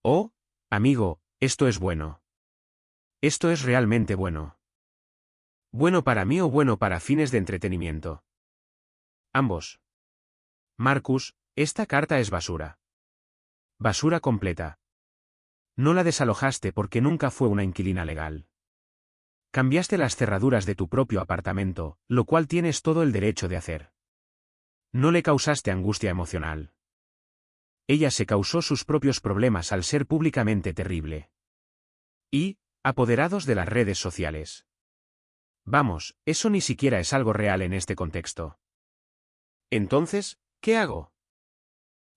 Oh, amigo, esto es bueno. Esto es realmente bueno. ¿Bueno para mí o bueno para fines de entretenimiento? Ambos. Marcus, esta carta es basura. Basura completa. No la desalojaste porque nunca fue una inquilina legal. Cambiaste las cerraduras de tu propio apartamento, lo cual tienes todo el derecho de hacer. No le causaste angustia emocional. Ella se causó sus propios problemas al ser públicamente terrible. Y, apoderados de las redes sociales. Vamos, eso ni siquiera es algo real en este contexto. Entonces, ¿qué hago?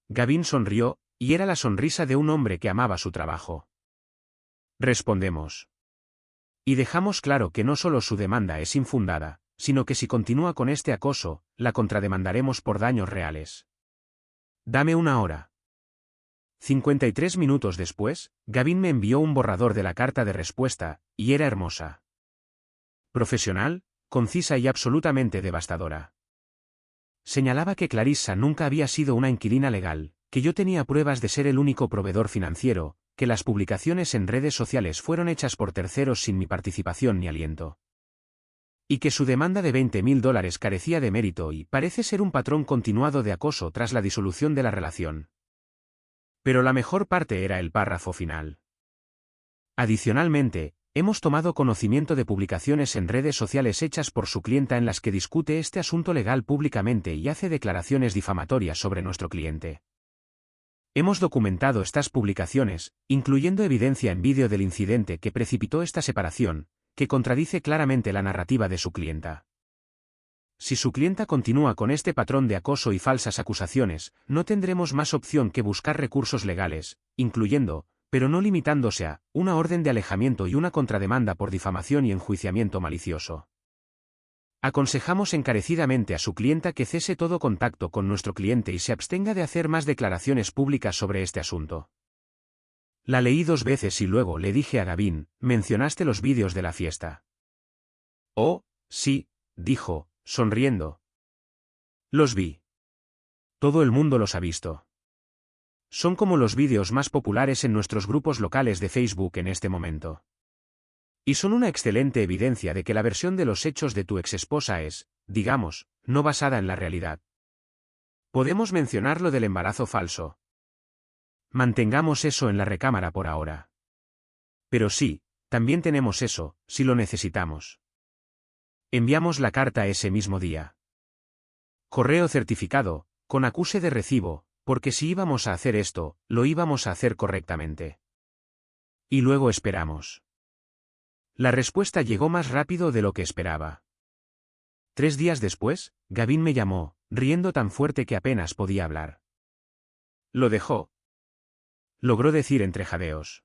Gavin sonrió, y era la sonrisa de un hombre que amaba su trabajo. Respondemos. Y dejamos claro que no solo su demanda es infundada, sino que si continúa con este acoso, la contrademandaremos por daños reales. Dame una hora. 53 minutos después, Gavin me envió un borrador de la carta de respuesta, y era hermosa. Profesional, concisa y absolutamente devastadora. Señalaba que Clarissa nunca había sido una inquilina legal, que yo tenía pruebas de ser el único proveedor financiero, que las publicaciones en redes sociales fueron hechas por terceros sin mi participación ni aliento. Y que su demanda de $20.000 carecía de mérito y parece ser un patrón continuado de acoso tras la disolución de la relación. Pero la mejor parte era el párrafo final. Adicionalmente, hemos tomado conocimiento de publicaciones en redes sociales hechas por su clienta en las que discute este asunto legal públicamente y hace declaraciones difamatorias sobre nuestro cliente. Hemos documentado estas publicaciones, incluyendo evidencia en vídeo del incidente que precipitó esta separación, que contradice claramente la narrativa de su clienta. Si su clienta continúa con este patrón de acoso y falsas acusaciones, no tendremos más opción que buscar recursos legales, incluyendo, pero no limitándose a, una orden de alejamiento y una contrademanda por difamación y enjuiciamiento malicioso. Aconsejamos encarecidamente a su clienta que cese todo contacto con nuestro cliente y se abstenga de hacer más declaraciones públicas sobre este asunto. La leí 2 veces y luego le dije a Gavin, ¿mencionaste los vídeos de la fiesta? Oh, sí, dijo, sonriendo. Los vi. Todo el mundo los ha visto. Son como los vídeos más populares en nuestros grupos locales de Facebook en este momento. Y son una excelente evidencia de que la versión de los hechos de tu exesposa es, digamos, no basada en la realidad. Podemos mencionar lo del embarazo falso. Mantengamos eso en la recámara por ahora. Pero sí, también tenemos eso, si lo necesitamos. Enviamos la carta ese mismo día. Correo certificado, con acuse de recibo, porque si íbamos a hacer esto, lo íbamos a hacer correctamente. Y luego esperamos. La respuesta llegó más rápido de lo que esperaba. 3 días después, Gavin me llamó, riendo tan fuerte que apenas podía hablar. Lo dejó. Logró decir entre jadeos.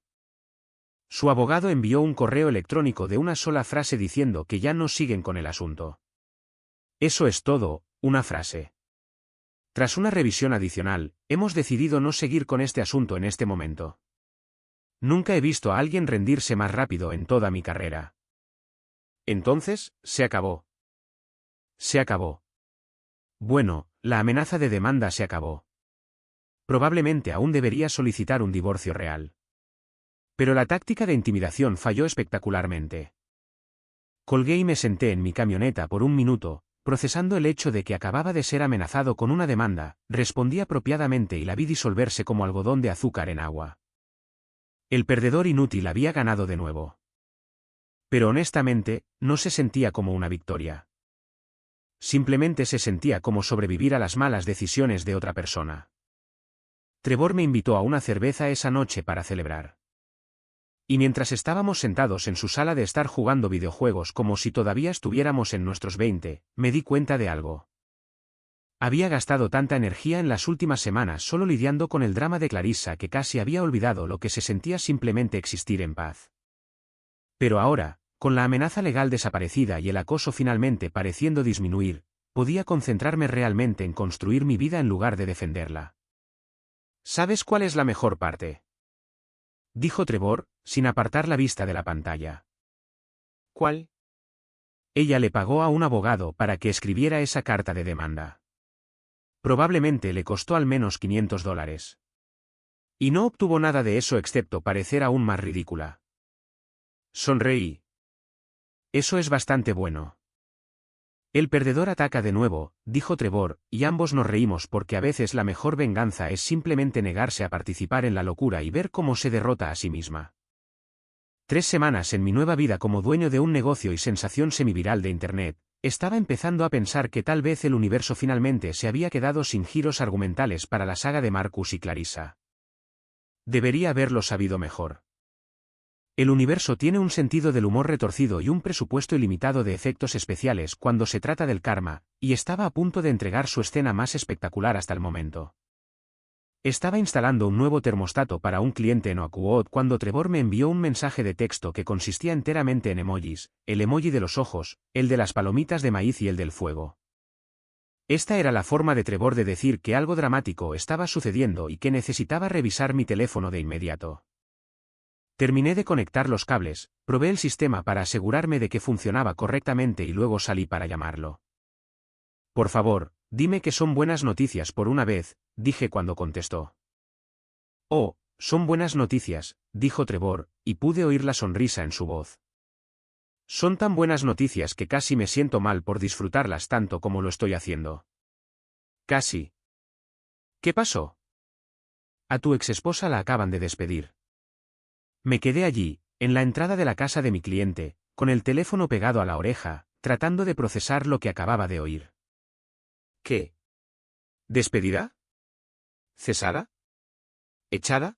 Su abogado envió un correo electrónico de una sola frase diciendo que ya no siguen con el asunto. Eso es todo, una frase. Tras una revisión adicional, hemos decidido no seguir con este asunto en este momento. Nunca he visto a alguien rendirse más rápido en toda mi carrera. Entonces, se acabó. Se acabó. Bueno, la amenaza de demanda se acabó. Probablemente aún debería solicitar un divorcio real. Pero la táctica de intimidación falló espectacularmente. Colgué y me senté en mi camioneta por un minuto, procesando el hecho de que acababa de ser amenazado con una demanda, respondí apropiadamente y la vi disolverse como algodón de azúcar en agua. El perdedor inútil había ganado de nuevo. Pero honestamente, no se sentía como una victoria. Simplemente se sentía como sobrevivir a las malas decisiones de otra persona. Trevor me invitó a una cerveza esa noche para celebrar. Y mientras estábamos sentados en su sala de estar jugando videojuegos como si todavía estuviéramos en nuestros 20, me di cuenta de algo. Había gastado tanta energía en las últimas semanas solo lidiando con el drama de Clarissa que casi había olvidado lo que se sentía simplemente existir en paz. Pero ahora, con la amenaza legal desaparecida y el acoso finalmente pareciendo disminuir, podía concentrarme realmente en construir mi vida en lugar de defenderla. ¿Sabes cuál es la mejor parte?, dijo Trevor, sin apartar la vista de la pantalla. ¿Cuál? Ella le pagó a un abogado para que escribiera esa carta de demanda. Probablemente le costó al menos $500. Y no obtuvo nada de eso excepto parecer aún más ridícula. Sonreí. Eso es bastante bueno. El perdedor ataca de nuevo, dijo Trevor, y ambos nos reímos porque a veces la mejor venganza es simplemente negarse a participar en la locura y ver cómo se derrota a sí misma. 3 semanas en mi nueva vida como dueño de un negocio y sensación semiviral de Internet, estaba empezando a pensar que tal vez el universo finalmente se había quedado sin giros argumentales para la saga de Marcus y Clarissa. Debería haberlo sabido mejor. El universo tiene un sentido del humor retorcido y un presupuesto ilimitado de efectos especiales cuando se trata del karma, y estaba a punto de entregar su escena más espectacular hasta el momento. Estaba instalando un nuevo termostato para un cliente en Oakwood cuando Trevor me envió un mensaje de texto que consistía enteramente en emojis, el emoji de los ojos, el de las palomitas de maíz y el del fuego. Esta era la forma de Trevor de decir que algo dramático estaba sucediendo y que necesitaba revisar mi teléfono de inmediato. Terminé de conectar los cables, probé el sistema para asegurarme de que funcionaba correctamente y luego salí para llamarlo. Por favor, dime que son buenas noticias por una vez, dije cuando contestó. Oh, son buenas noticias, dijo Trevor, y pude oír la sonrisa en su voz. Son tan buenas noticias que casi me siento mal por disfrutarlas tanto como lo estoy haciendo. Casi. ¿Qué pasó? A tu exesposa la acaban de despedir. Me quedé allí, en la entrada de la casa de mi cliente, con el teléfono pegado a la oreja, tratando de procesar lo que acababa de oír. ¿Qué? ¿Despedida? ¿Cesada? ¿Echada?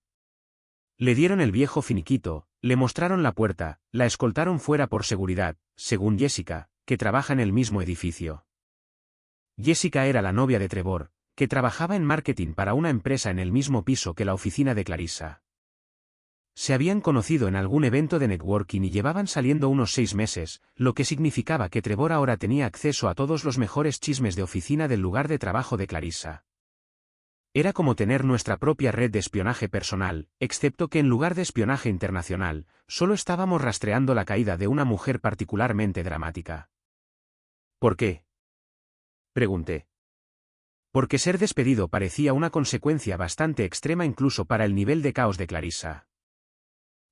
Le dieron el viejo finiquito, le mostraron la puerta, la escoltaron fuera por seguridad, según Jessica, que trabaja en el mismo edificio. Jessica era la novia de Trevor, que trabajaba en marketing para una empresa en el mismo piso que la oficina de Clarissa. Se habían conocido en algún evento de networking y llevaban saliendo unos 6 meses, lo que significaba que Trevor ahora tenía acceso a todos los mejores chismes de oficina del lugar de trabajo de Clarissa. Era como tener nuestra propia red de espionaje personal, excepto que en lugar de espionaje internacional, solo estábamos rastreando la caída de una mujer particularmente dramática. ¿Por qué?, pregunté. Porque ser despedido parecía una consecuencia bastante extrema incluso para el nivel de caos de Clarissa.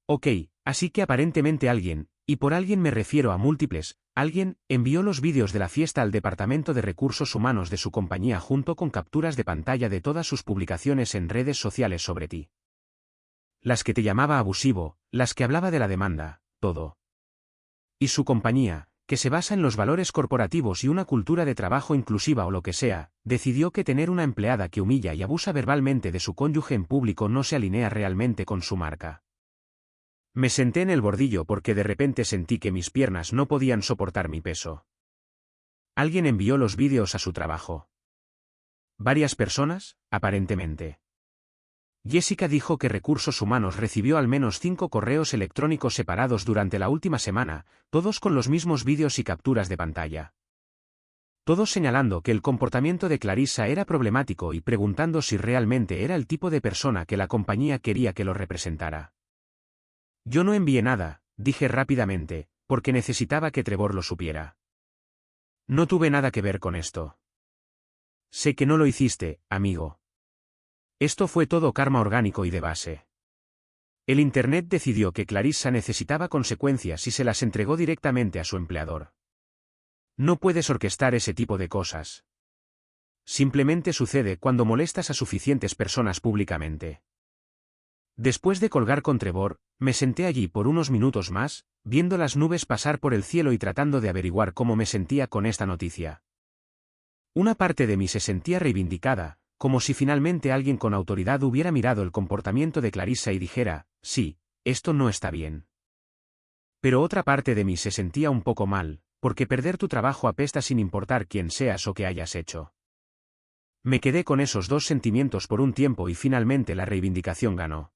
Ok, así que aparentemente alguien, y por alguien me refiero a múltiples, alguien, envió los vídeos de la fiesta al Departamento de Recursos Humanos de su compañía junto con capturas de pantalla de todas sus publicaciones en redes sociales sobre ti. Las que te llamaba abusivo, las que hablaba de la demanda, todo. Y su compañía, que se basa en los valores corporativos y una cultura de trabajo inclusiva o lo que sea, decidió que tener una empleada que humilla y abusa verbalmente de su cónyuge en público no se alinea realmente con su marca. Me senté en el bordillo porque de repente sentí que mis piernas no podían soportar mi peso. Alguien envió los vídeos a su trabajo. Varias personas, aparentemente. Jessica dijo que Recursos Humanos recibió al menos 5 correos electrónicos separados durante la última semana, todos con los mismos vídeos y capturas de pantalla. Todos señalando que el comportamiento de Clarissa era problemático y preguntando si realmente era el tipo de persona que la compañía quería que lo representara. Yo no envié nada, dije rápidamente, porque necesitaba que Trevor lo supiera. No tuve nada que ver con esto. Sé que no lo hiciste, amigo. Esto fue todo karma orgánico y de base. El Internet decidió que Clarissa necesitaba consecuencias y se las entregó directamente a su empleador. No puedes orquestar ese tipo de cosas. Simplemente sucede cuando molestas a suficientes personas públicamente. Después de colgar con Trevor, me senté allí por unos minutos más, viendo las nubes pasar por el cielo y tratando de averiguar cómo me sentía con esta noticia. Una parte de mí se sentía reivindicada, como si finalmente alguien con autoridad hubiera mirado el comportamiento de Clarissa y dijera, sí, esto no está bien. Pero otra parte de mí se sentía un poco mal, porque perder tu trabajo apesta sin importar quién seas o qué hayas hecho. Me quedé con esos dos sentimientos por un tiempo y finalmente la reivindicación ganó.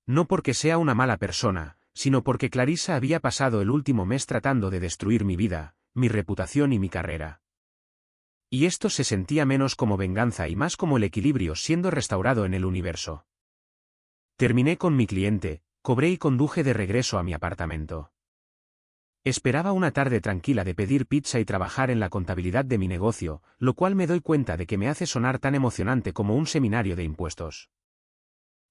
No porque sea una mala persona, sino porque Clarissa había pasado el último mes tratando de destruir mi vida, mi reputación y mi carrera. Y esto se sentía menos como venganza y más como el equilibrio siendo restaurado en el universo. Terminé con mi cliente, cobré y conduje de regreso a mi apartamento. Esperaba una tarde tranquila de pedir pizza y trabajar en la contabilidad de mi negocio, lo cual me doy cuenta de que me hace sonar tan emocionante como un seminario de impuestos.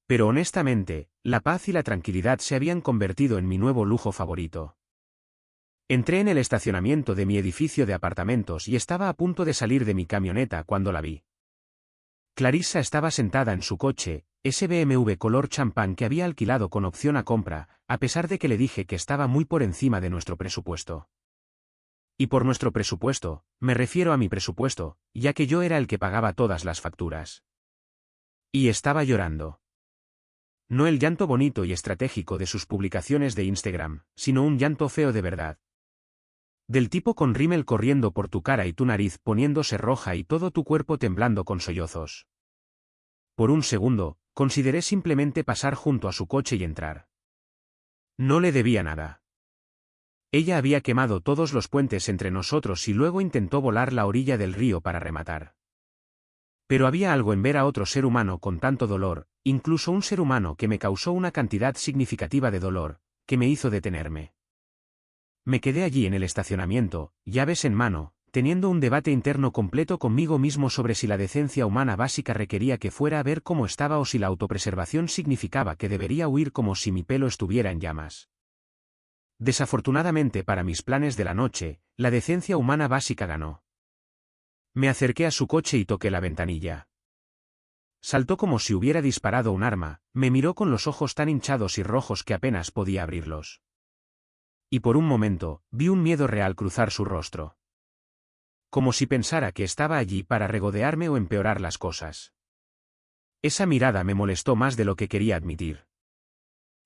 Pero honestamente, la paz y la tranquilidad se habían convertido en mi nuevo lujo favorito. Entré en el estacionamiento de mi edificio de apartamentos y estaba a punto de salir de mi camioneta cuando la vi. Clarissa estaba sentada en su coche, ese BMW color champán que había alquilado con opción a compra, a pesar de que le dije que estaba muy por encima de nuestro presupuesto. Y por nuestro presupuesto, me refiero a mi presupuesto, ya que yo era el que pagaba todas las facturas. Y estaba llorando. No el llanto bonito y estratégico de sus publicaciones de Instagram, sino un llanto feo de verdad. Del tipo con rímel corriendo por tu cara y tu nariz poniéndose roja y todo tu cuerpo temblando con sollozos. Por un segundo, consideré simplemente pasar junto a su coche y entrar. No le debía nada. Ella había quemado todos los puentes entre nosotros y luego intentó volar la orilla del río para rematar. Pero había algo en ver a otro ser humano con tanto dolor, incluso un ser humano que me causó una cantidad significativa de dolor, que me hizo detenerme. Me quedé allí en el estacionamiento, llaves en mano, teniendo un debate interno completo conmigo mismo sobre si la decencia humana básica requería que fuera a ver cómo estaba o si la autopreservación significaba que debería huir como si mi pelo estuviera en llamas. Desafortunadamente para mis planes de la noche, la decencia humana básica ganó. Me acerqué a su coche y toqué la ventanilla. Saltó como si hubiera disparado un arma, me miró con los ojos tan hinchados y rojos que apenas podía abrirlos. Y por un momento, vi un miedo real cruzar su rostro. Como si pensara que estaba allí para regodearme o empeorar las cosas. Esa mirada me molestó más de lo que quería admitir.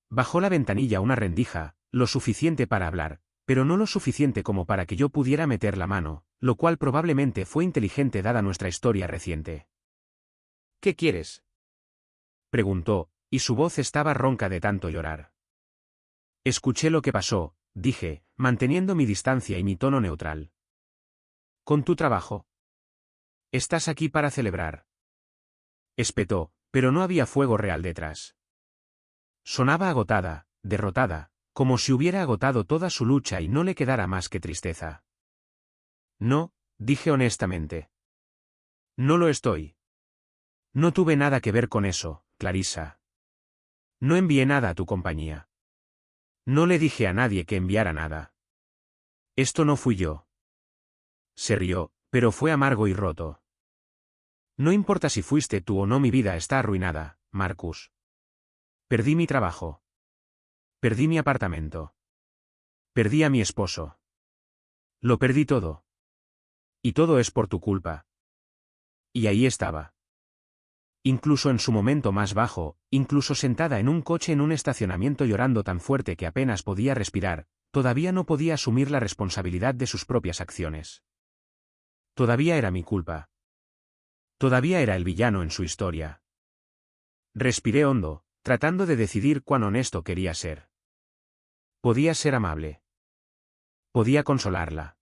Bajó la ventanilla una rendija, lo suficiente para hablar, pero no lo suficiente como para que yo pudiera meter la mano, lo cual probablemente fue inteligente dada nuestra historia reciente. ¿Qué quieres?, preguntó, y su voz estaba ronca de tanto llorar. Escuché lo que pasó, dije, manteniendo mi distancia y mi tono neutral. ¿Con tu trabajo? ¿Estás aquí para celebrar?, espetó, pero no había fuego real detrás. Sonaba agotada, derrotada, como si hubiera agotado toda su lucha y no le quedara más que tristeza. No, dije honestamente. No lo estoy. No tuve nada que ver con eso, Clarissa. No envié nada a tu compañía. No le dije a nadie que enviara nada. Esto no fui yo. Se rió, pero fue amargo y roto. No importa si fuiste tú o no, mi vida está arruinada, Marcus. Perdí mi trabajo. Perdí mi apartamento. Perdí a mi esposo. Lo perdí todo. Y todo es por tu culpa. Y ahí estaba. Incluso en su momento más bajo, incluso sentada en un coche en un estacionamiento llorando tan fuerte que apenas podía respirar, todavía no podía asumir la responsabilidad de sus propias acciones. Todavía era mi culpa. Todavía era el villano en su historia. Respiré hondo, tratando de decidir cuán honesto quería ser. Podía ser amable. Podía consolarla.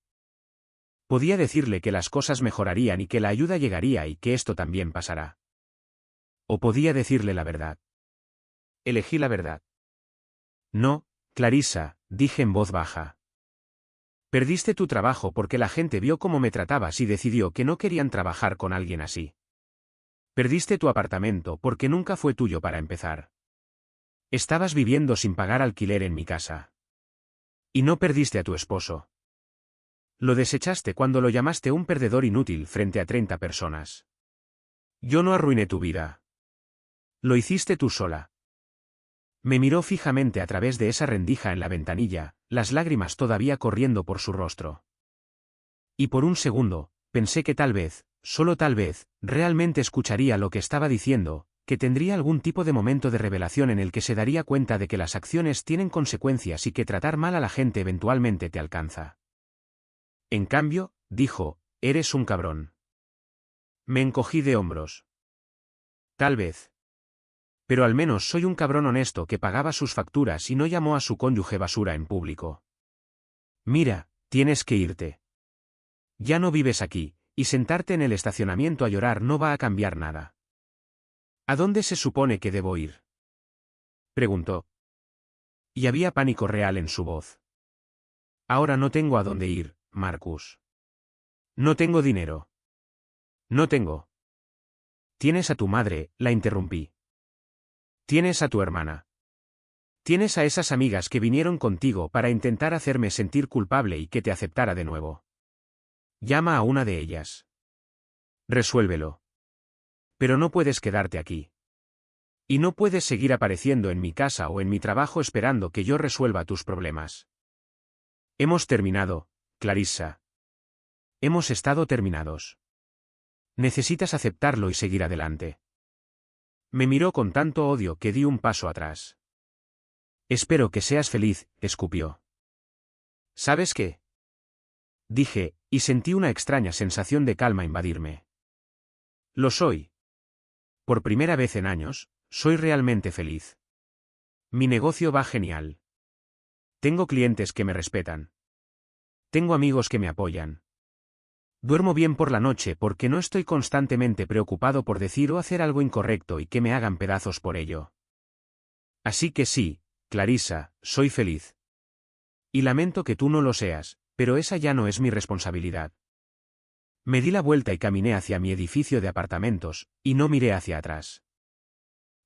Podía decirle que las cosas mejorarían y que la ayuda llegaría y que esto también pasará. O podía decirle la verdad. Elegí la verdad. No, Clarissa, dije en voz baja. Perdiste tu trabajo porque la gente vio cómo me tratabas y decidió que no querían trabajar con alguien así. Perdiste tu apartamento porque nunca fue tuyo para empezar. Estabas viviendo sin pagar alquiler en mi casa. Y no perdiste a tu esposo. Lo desechaste cuando lo llamaste un perdedor inútil frente a 30 personas. Yo no arruiné tu vida. Lo hiciste tú sola. Me miró fijamente a través de esa rendija en la ventanilla, las lágrimas todavía corriendo por su rostro. Y por un segundo, pensé que tal vez, solo tal vez, realmente escucharía lo que estaba diciendo, que tendría algún tipo de momento de revelación en el que se daría cuenta de que las acciones tienen consecuencias y que tratar mal a la gente eventualmente te alcanza. En cambio, dijo, eres un cabrón. Me encogí de hombros. Tal vez. Pero al menos soy un cabrón honesto que pagaba sus facturas y no llamó a su cónyuge basura en público. Mira, tienes que irte. Ya no vives aquí, y sentarte en el estacionamiento a llorar no va a cambiar nada. ¿A dónde se supone que debo ir?, preguntó. Y había pánico real en su voz. Ahora no tengo a dónde ir, Marcus. No tengo dinero. No tengo. Tienes a tu madre, la interrumpí. Tienes a tu hermana. Tienes a esas amigas que vinieron contigo para intentar hacerme sentir culpable y que te aceptara de nuevo. Llama a una de ellas. Resuélvelo. Pero no puedes quedarte aquí. Y no puedes seguir apareciendo en mi casa o en mi trabajo esperando que yo resuelva tus problemas. Hemos terminado, Clarissa. Hemos estado terminados. Necesitas aceptarlo y seguir adelante. Me miró con tanto odio que di un paso atrás. Espero que seas feliz, escupió. ¿Sabes qué?, dije, y sentí una extraña sensación de calma invadirme. Lo soy. Por primera vez en años, soy realmente feliz. Mi negocio va genial. Tengo clientes que me respetan. Tengo amigos que me apoyan. Duermo bien por la noche porque no estoy constantemente preocupado por decir o hacer algo incorrecto y que me hagan pedazos por ello. Así que sí, Clarissa, soy feliz. Y lamento que tú no lo seas, pero esa ya no es mi responsabilidad. Me di la vuelta y caminé hacia mi edificio de apartamentos, y no miré hacia atrás.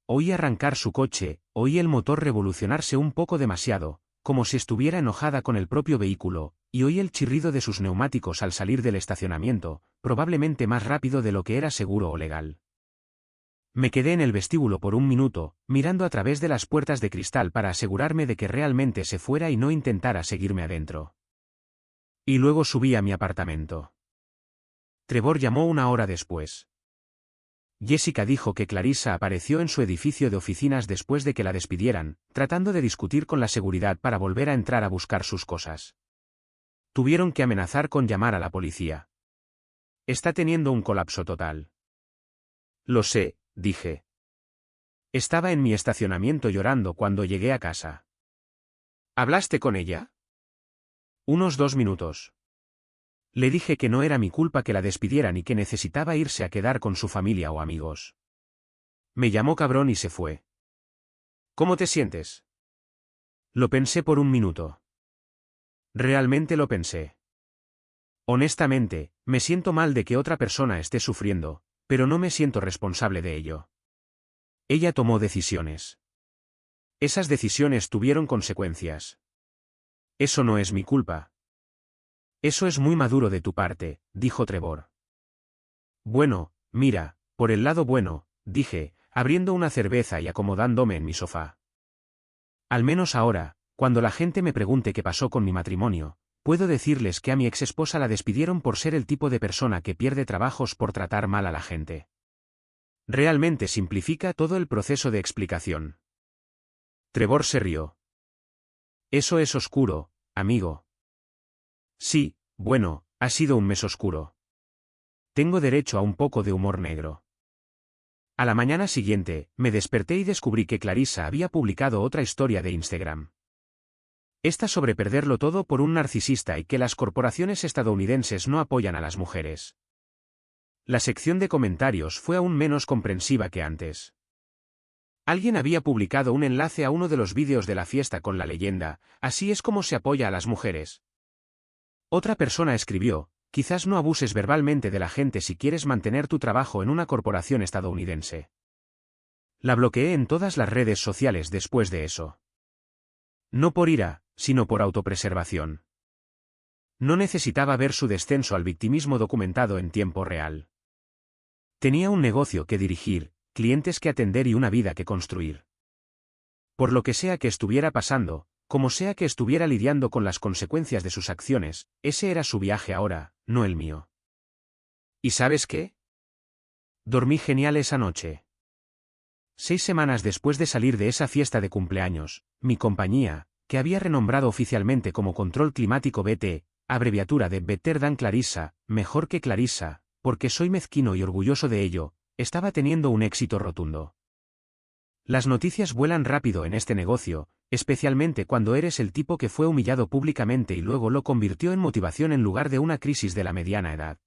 Oí arrancar su coche, oí el motor revolucionarse un poco demasiado, como si estuviera enojada con el propio vehículo, y oí el chirrido de sus neumáticos al salir del estacionamiento, probablemente más rápido de lo que era seguro o legal. Me quedé en el vestíbulo por un minuto, mirando a través de las puertas de cristal para asegurarme de que realmente se fuera y no intentara seguirme adentro. Y luego subí a mi apartamento. Trevor llamó una hora después. Jessica dijo que Clarissa apareció en su edificio de oficinas después de que la despidieran, tratando de discutir con la seguridad para volver a entrar a buscar sus cosas. Tuvieron que amenazar con llamar a la policía. Está teniendo un colapso total. Lo sé, dije. Estaba en mi estacionamiento llorando cuando llegué a casa. ¿Hablaste con ella? Unos 2 minutos. Le dije que no era mi culpa que la despidieran y que necesitaba irse a quedar con su familia o amigos. Me llamó cabrón y se fue. ¿Cómo te sientes? Lo pensé por un minuto. Realmente lo pensé. Honestamente, me siento mal de que otra persona esté sufriendo, pero no me siento responsable de ello. Ella tomó decisiones. Esas decisiones tuvieron consecuencias. Eso no es mi culpa. Eso es muy maduro de tu parte, dijo Trevor. Bueno, mira, por el lado bueno, dije, abriendo una cerveza y acomodándome en mi sofá. Al menos ahora, cuando la gente me pregunte qué pasó con mi matrimonio, puedo decirles que a mi exesposa la despidieron por ser el tipo de persona que pierde trabajos por tratar mal a la gente. Realmente simplifica todo el proceso de explicación. Trevor se rió. Eso es oscuro, amigo. Sí, bueno, ha sido un mes oscuro. Tengo derecho a un poco de humor negro. A la mañana siguiente, me desperté y descubrí que Clarissa había publicado otra historia de Instagram. Esta sobre perderlo todo por un narcisista y que las corporaciones estadounidenses no apoyan a las mujeres. La sección de comentarios fue aún menos comprensiva que antes. Alguien había publicado un enlace a uno de los vídeos de la fiesta con la leyenda, así es como se apoya a las mujeres. Otra persona escribió, quizás no abuses verbalmente de la gente si quieres mantener tu trabajo en una corporación estadounidense. La bloqueé en todas las redes sociales después de eso. No por ira, sino por autopreservación. No necesitaba ver su descenso al victimismo documentado en tiempo real. Tenía un negocio que dirigir, clientes que atender y una vida que construir. Por lo que sea que estuviera pasando, como sea que estuviera lidiando con las consecuencias de sus acciones, ese era su viaje ahora, no el mío. ¿Y sabes qué? Dormí genial esa noche. 6 semanas después de salir de esa fiesta de cumpleaños, mi compañía, que había renombrado oficialmente como Control Climático BT, abreviatura de Better Than Clarissa, mejor que Clarissa, porque soy mezquino y orgulloso de ello, estaba teniendo un éxito rotundo. Las noticias vuelan rápido en este negocio, especialmente cuando eres el tipo que fue humillado públicamente y luego lo convirtió en motivación en lugar de una crisis de la mediana edad.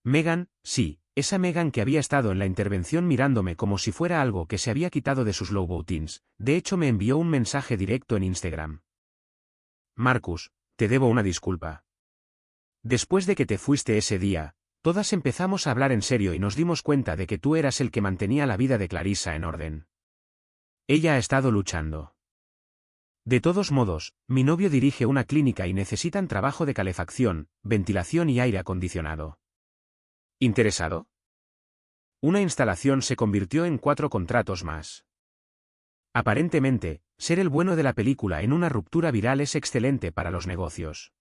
Megan, sí, esa Megan que había estado en la intervención mirándome como si fuera algo que se había quitado de sus Louboutins, de hecho me envió un mensaje directo en Instagram. Marcus, te debo una disculpa. Después de que te fuiste ese día, todas empezamos a hablar en serio y nos dimos cuenta de que tú eras el que mantenía la vida de Clarissa en orden. Ella ha estado luchando. De todos modos, mi novio dirige una clínica y necesitan trabajo de calefacción, ventilación y aire acondicionado. ¿Interesado? Una instalación se convirtió en 4 contratos más. Aparentemente, ser el bueno de la película en una ruptura viral es excelente para los negocios.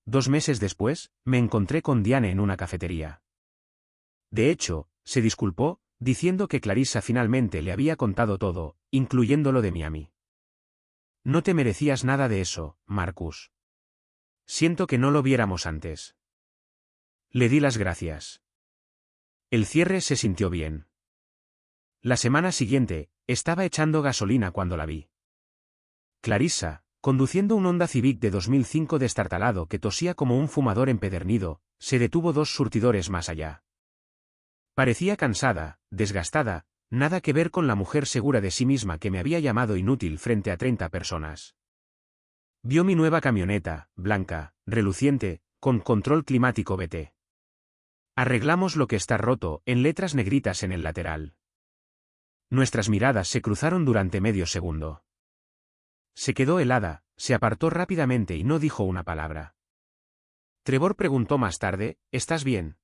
2 meses después, me encontré con Diane en una cafetería. De hecho, se disculpó, diciendo que Clarissa finalmente le había contado todo, incluyendo lo de Miami. No te merecías nada de eso, Marcus. Siento que no lo viéramos antes. Le di las gracias. El cierre se sintió bien. La semana siguiente, estaba echando gasolina cuando la vi. Clarissa, conduciendo un Honda Civic de 2005 destartalado que tosía como un fumador empedernido, se detuvo 2 surtidores más allá. Parecía cansada, desgastada, nada que ver con la mujer segura de sí misma que me había llamado inútil frente a 30 personas. Vio mi nueva camioneta, blanca, reluciente, con control climático BT. Arreglamos lo que está roto, en letras negritas en el lateral. Nuestras miradas se cruzaron durante medio segundo. Se quedó helada, se apartó rápidamente y no dijo una palabra. Trevor preguntó más tarde, ¿estás bien?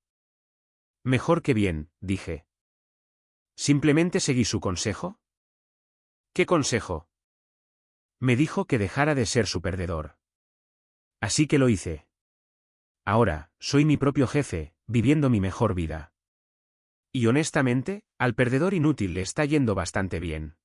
Mejor que bien, dije. ¿Simplemente seguí su consejo? ¿Qué consejo? Me dijo que dejara de ser su perdedor. Así que lo hice. Ahora, soy mi propio jefe, viviendo mi mejor vida. Y honestamente, al perdedor inútil le está yendo bastante bien.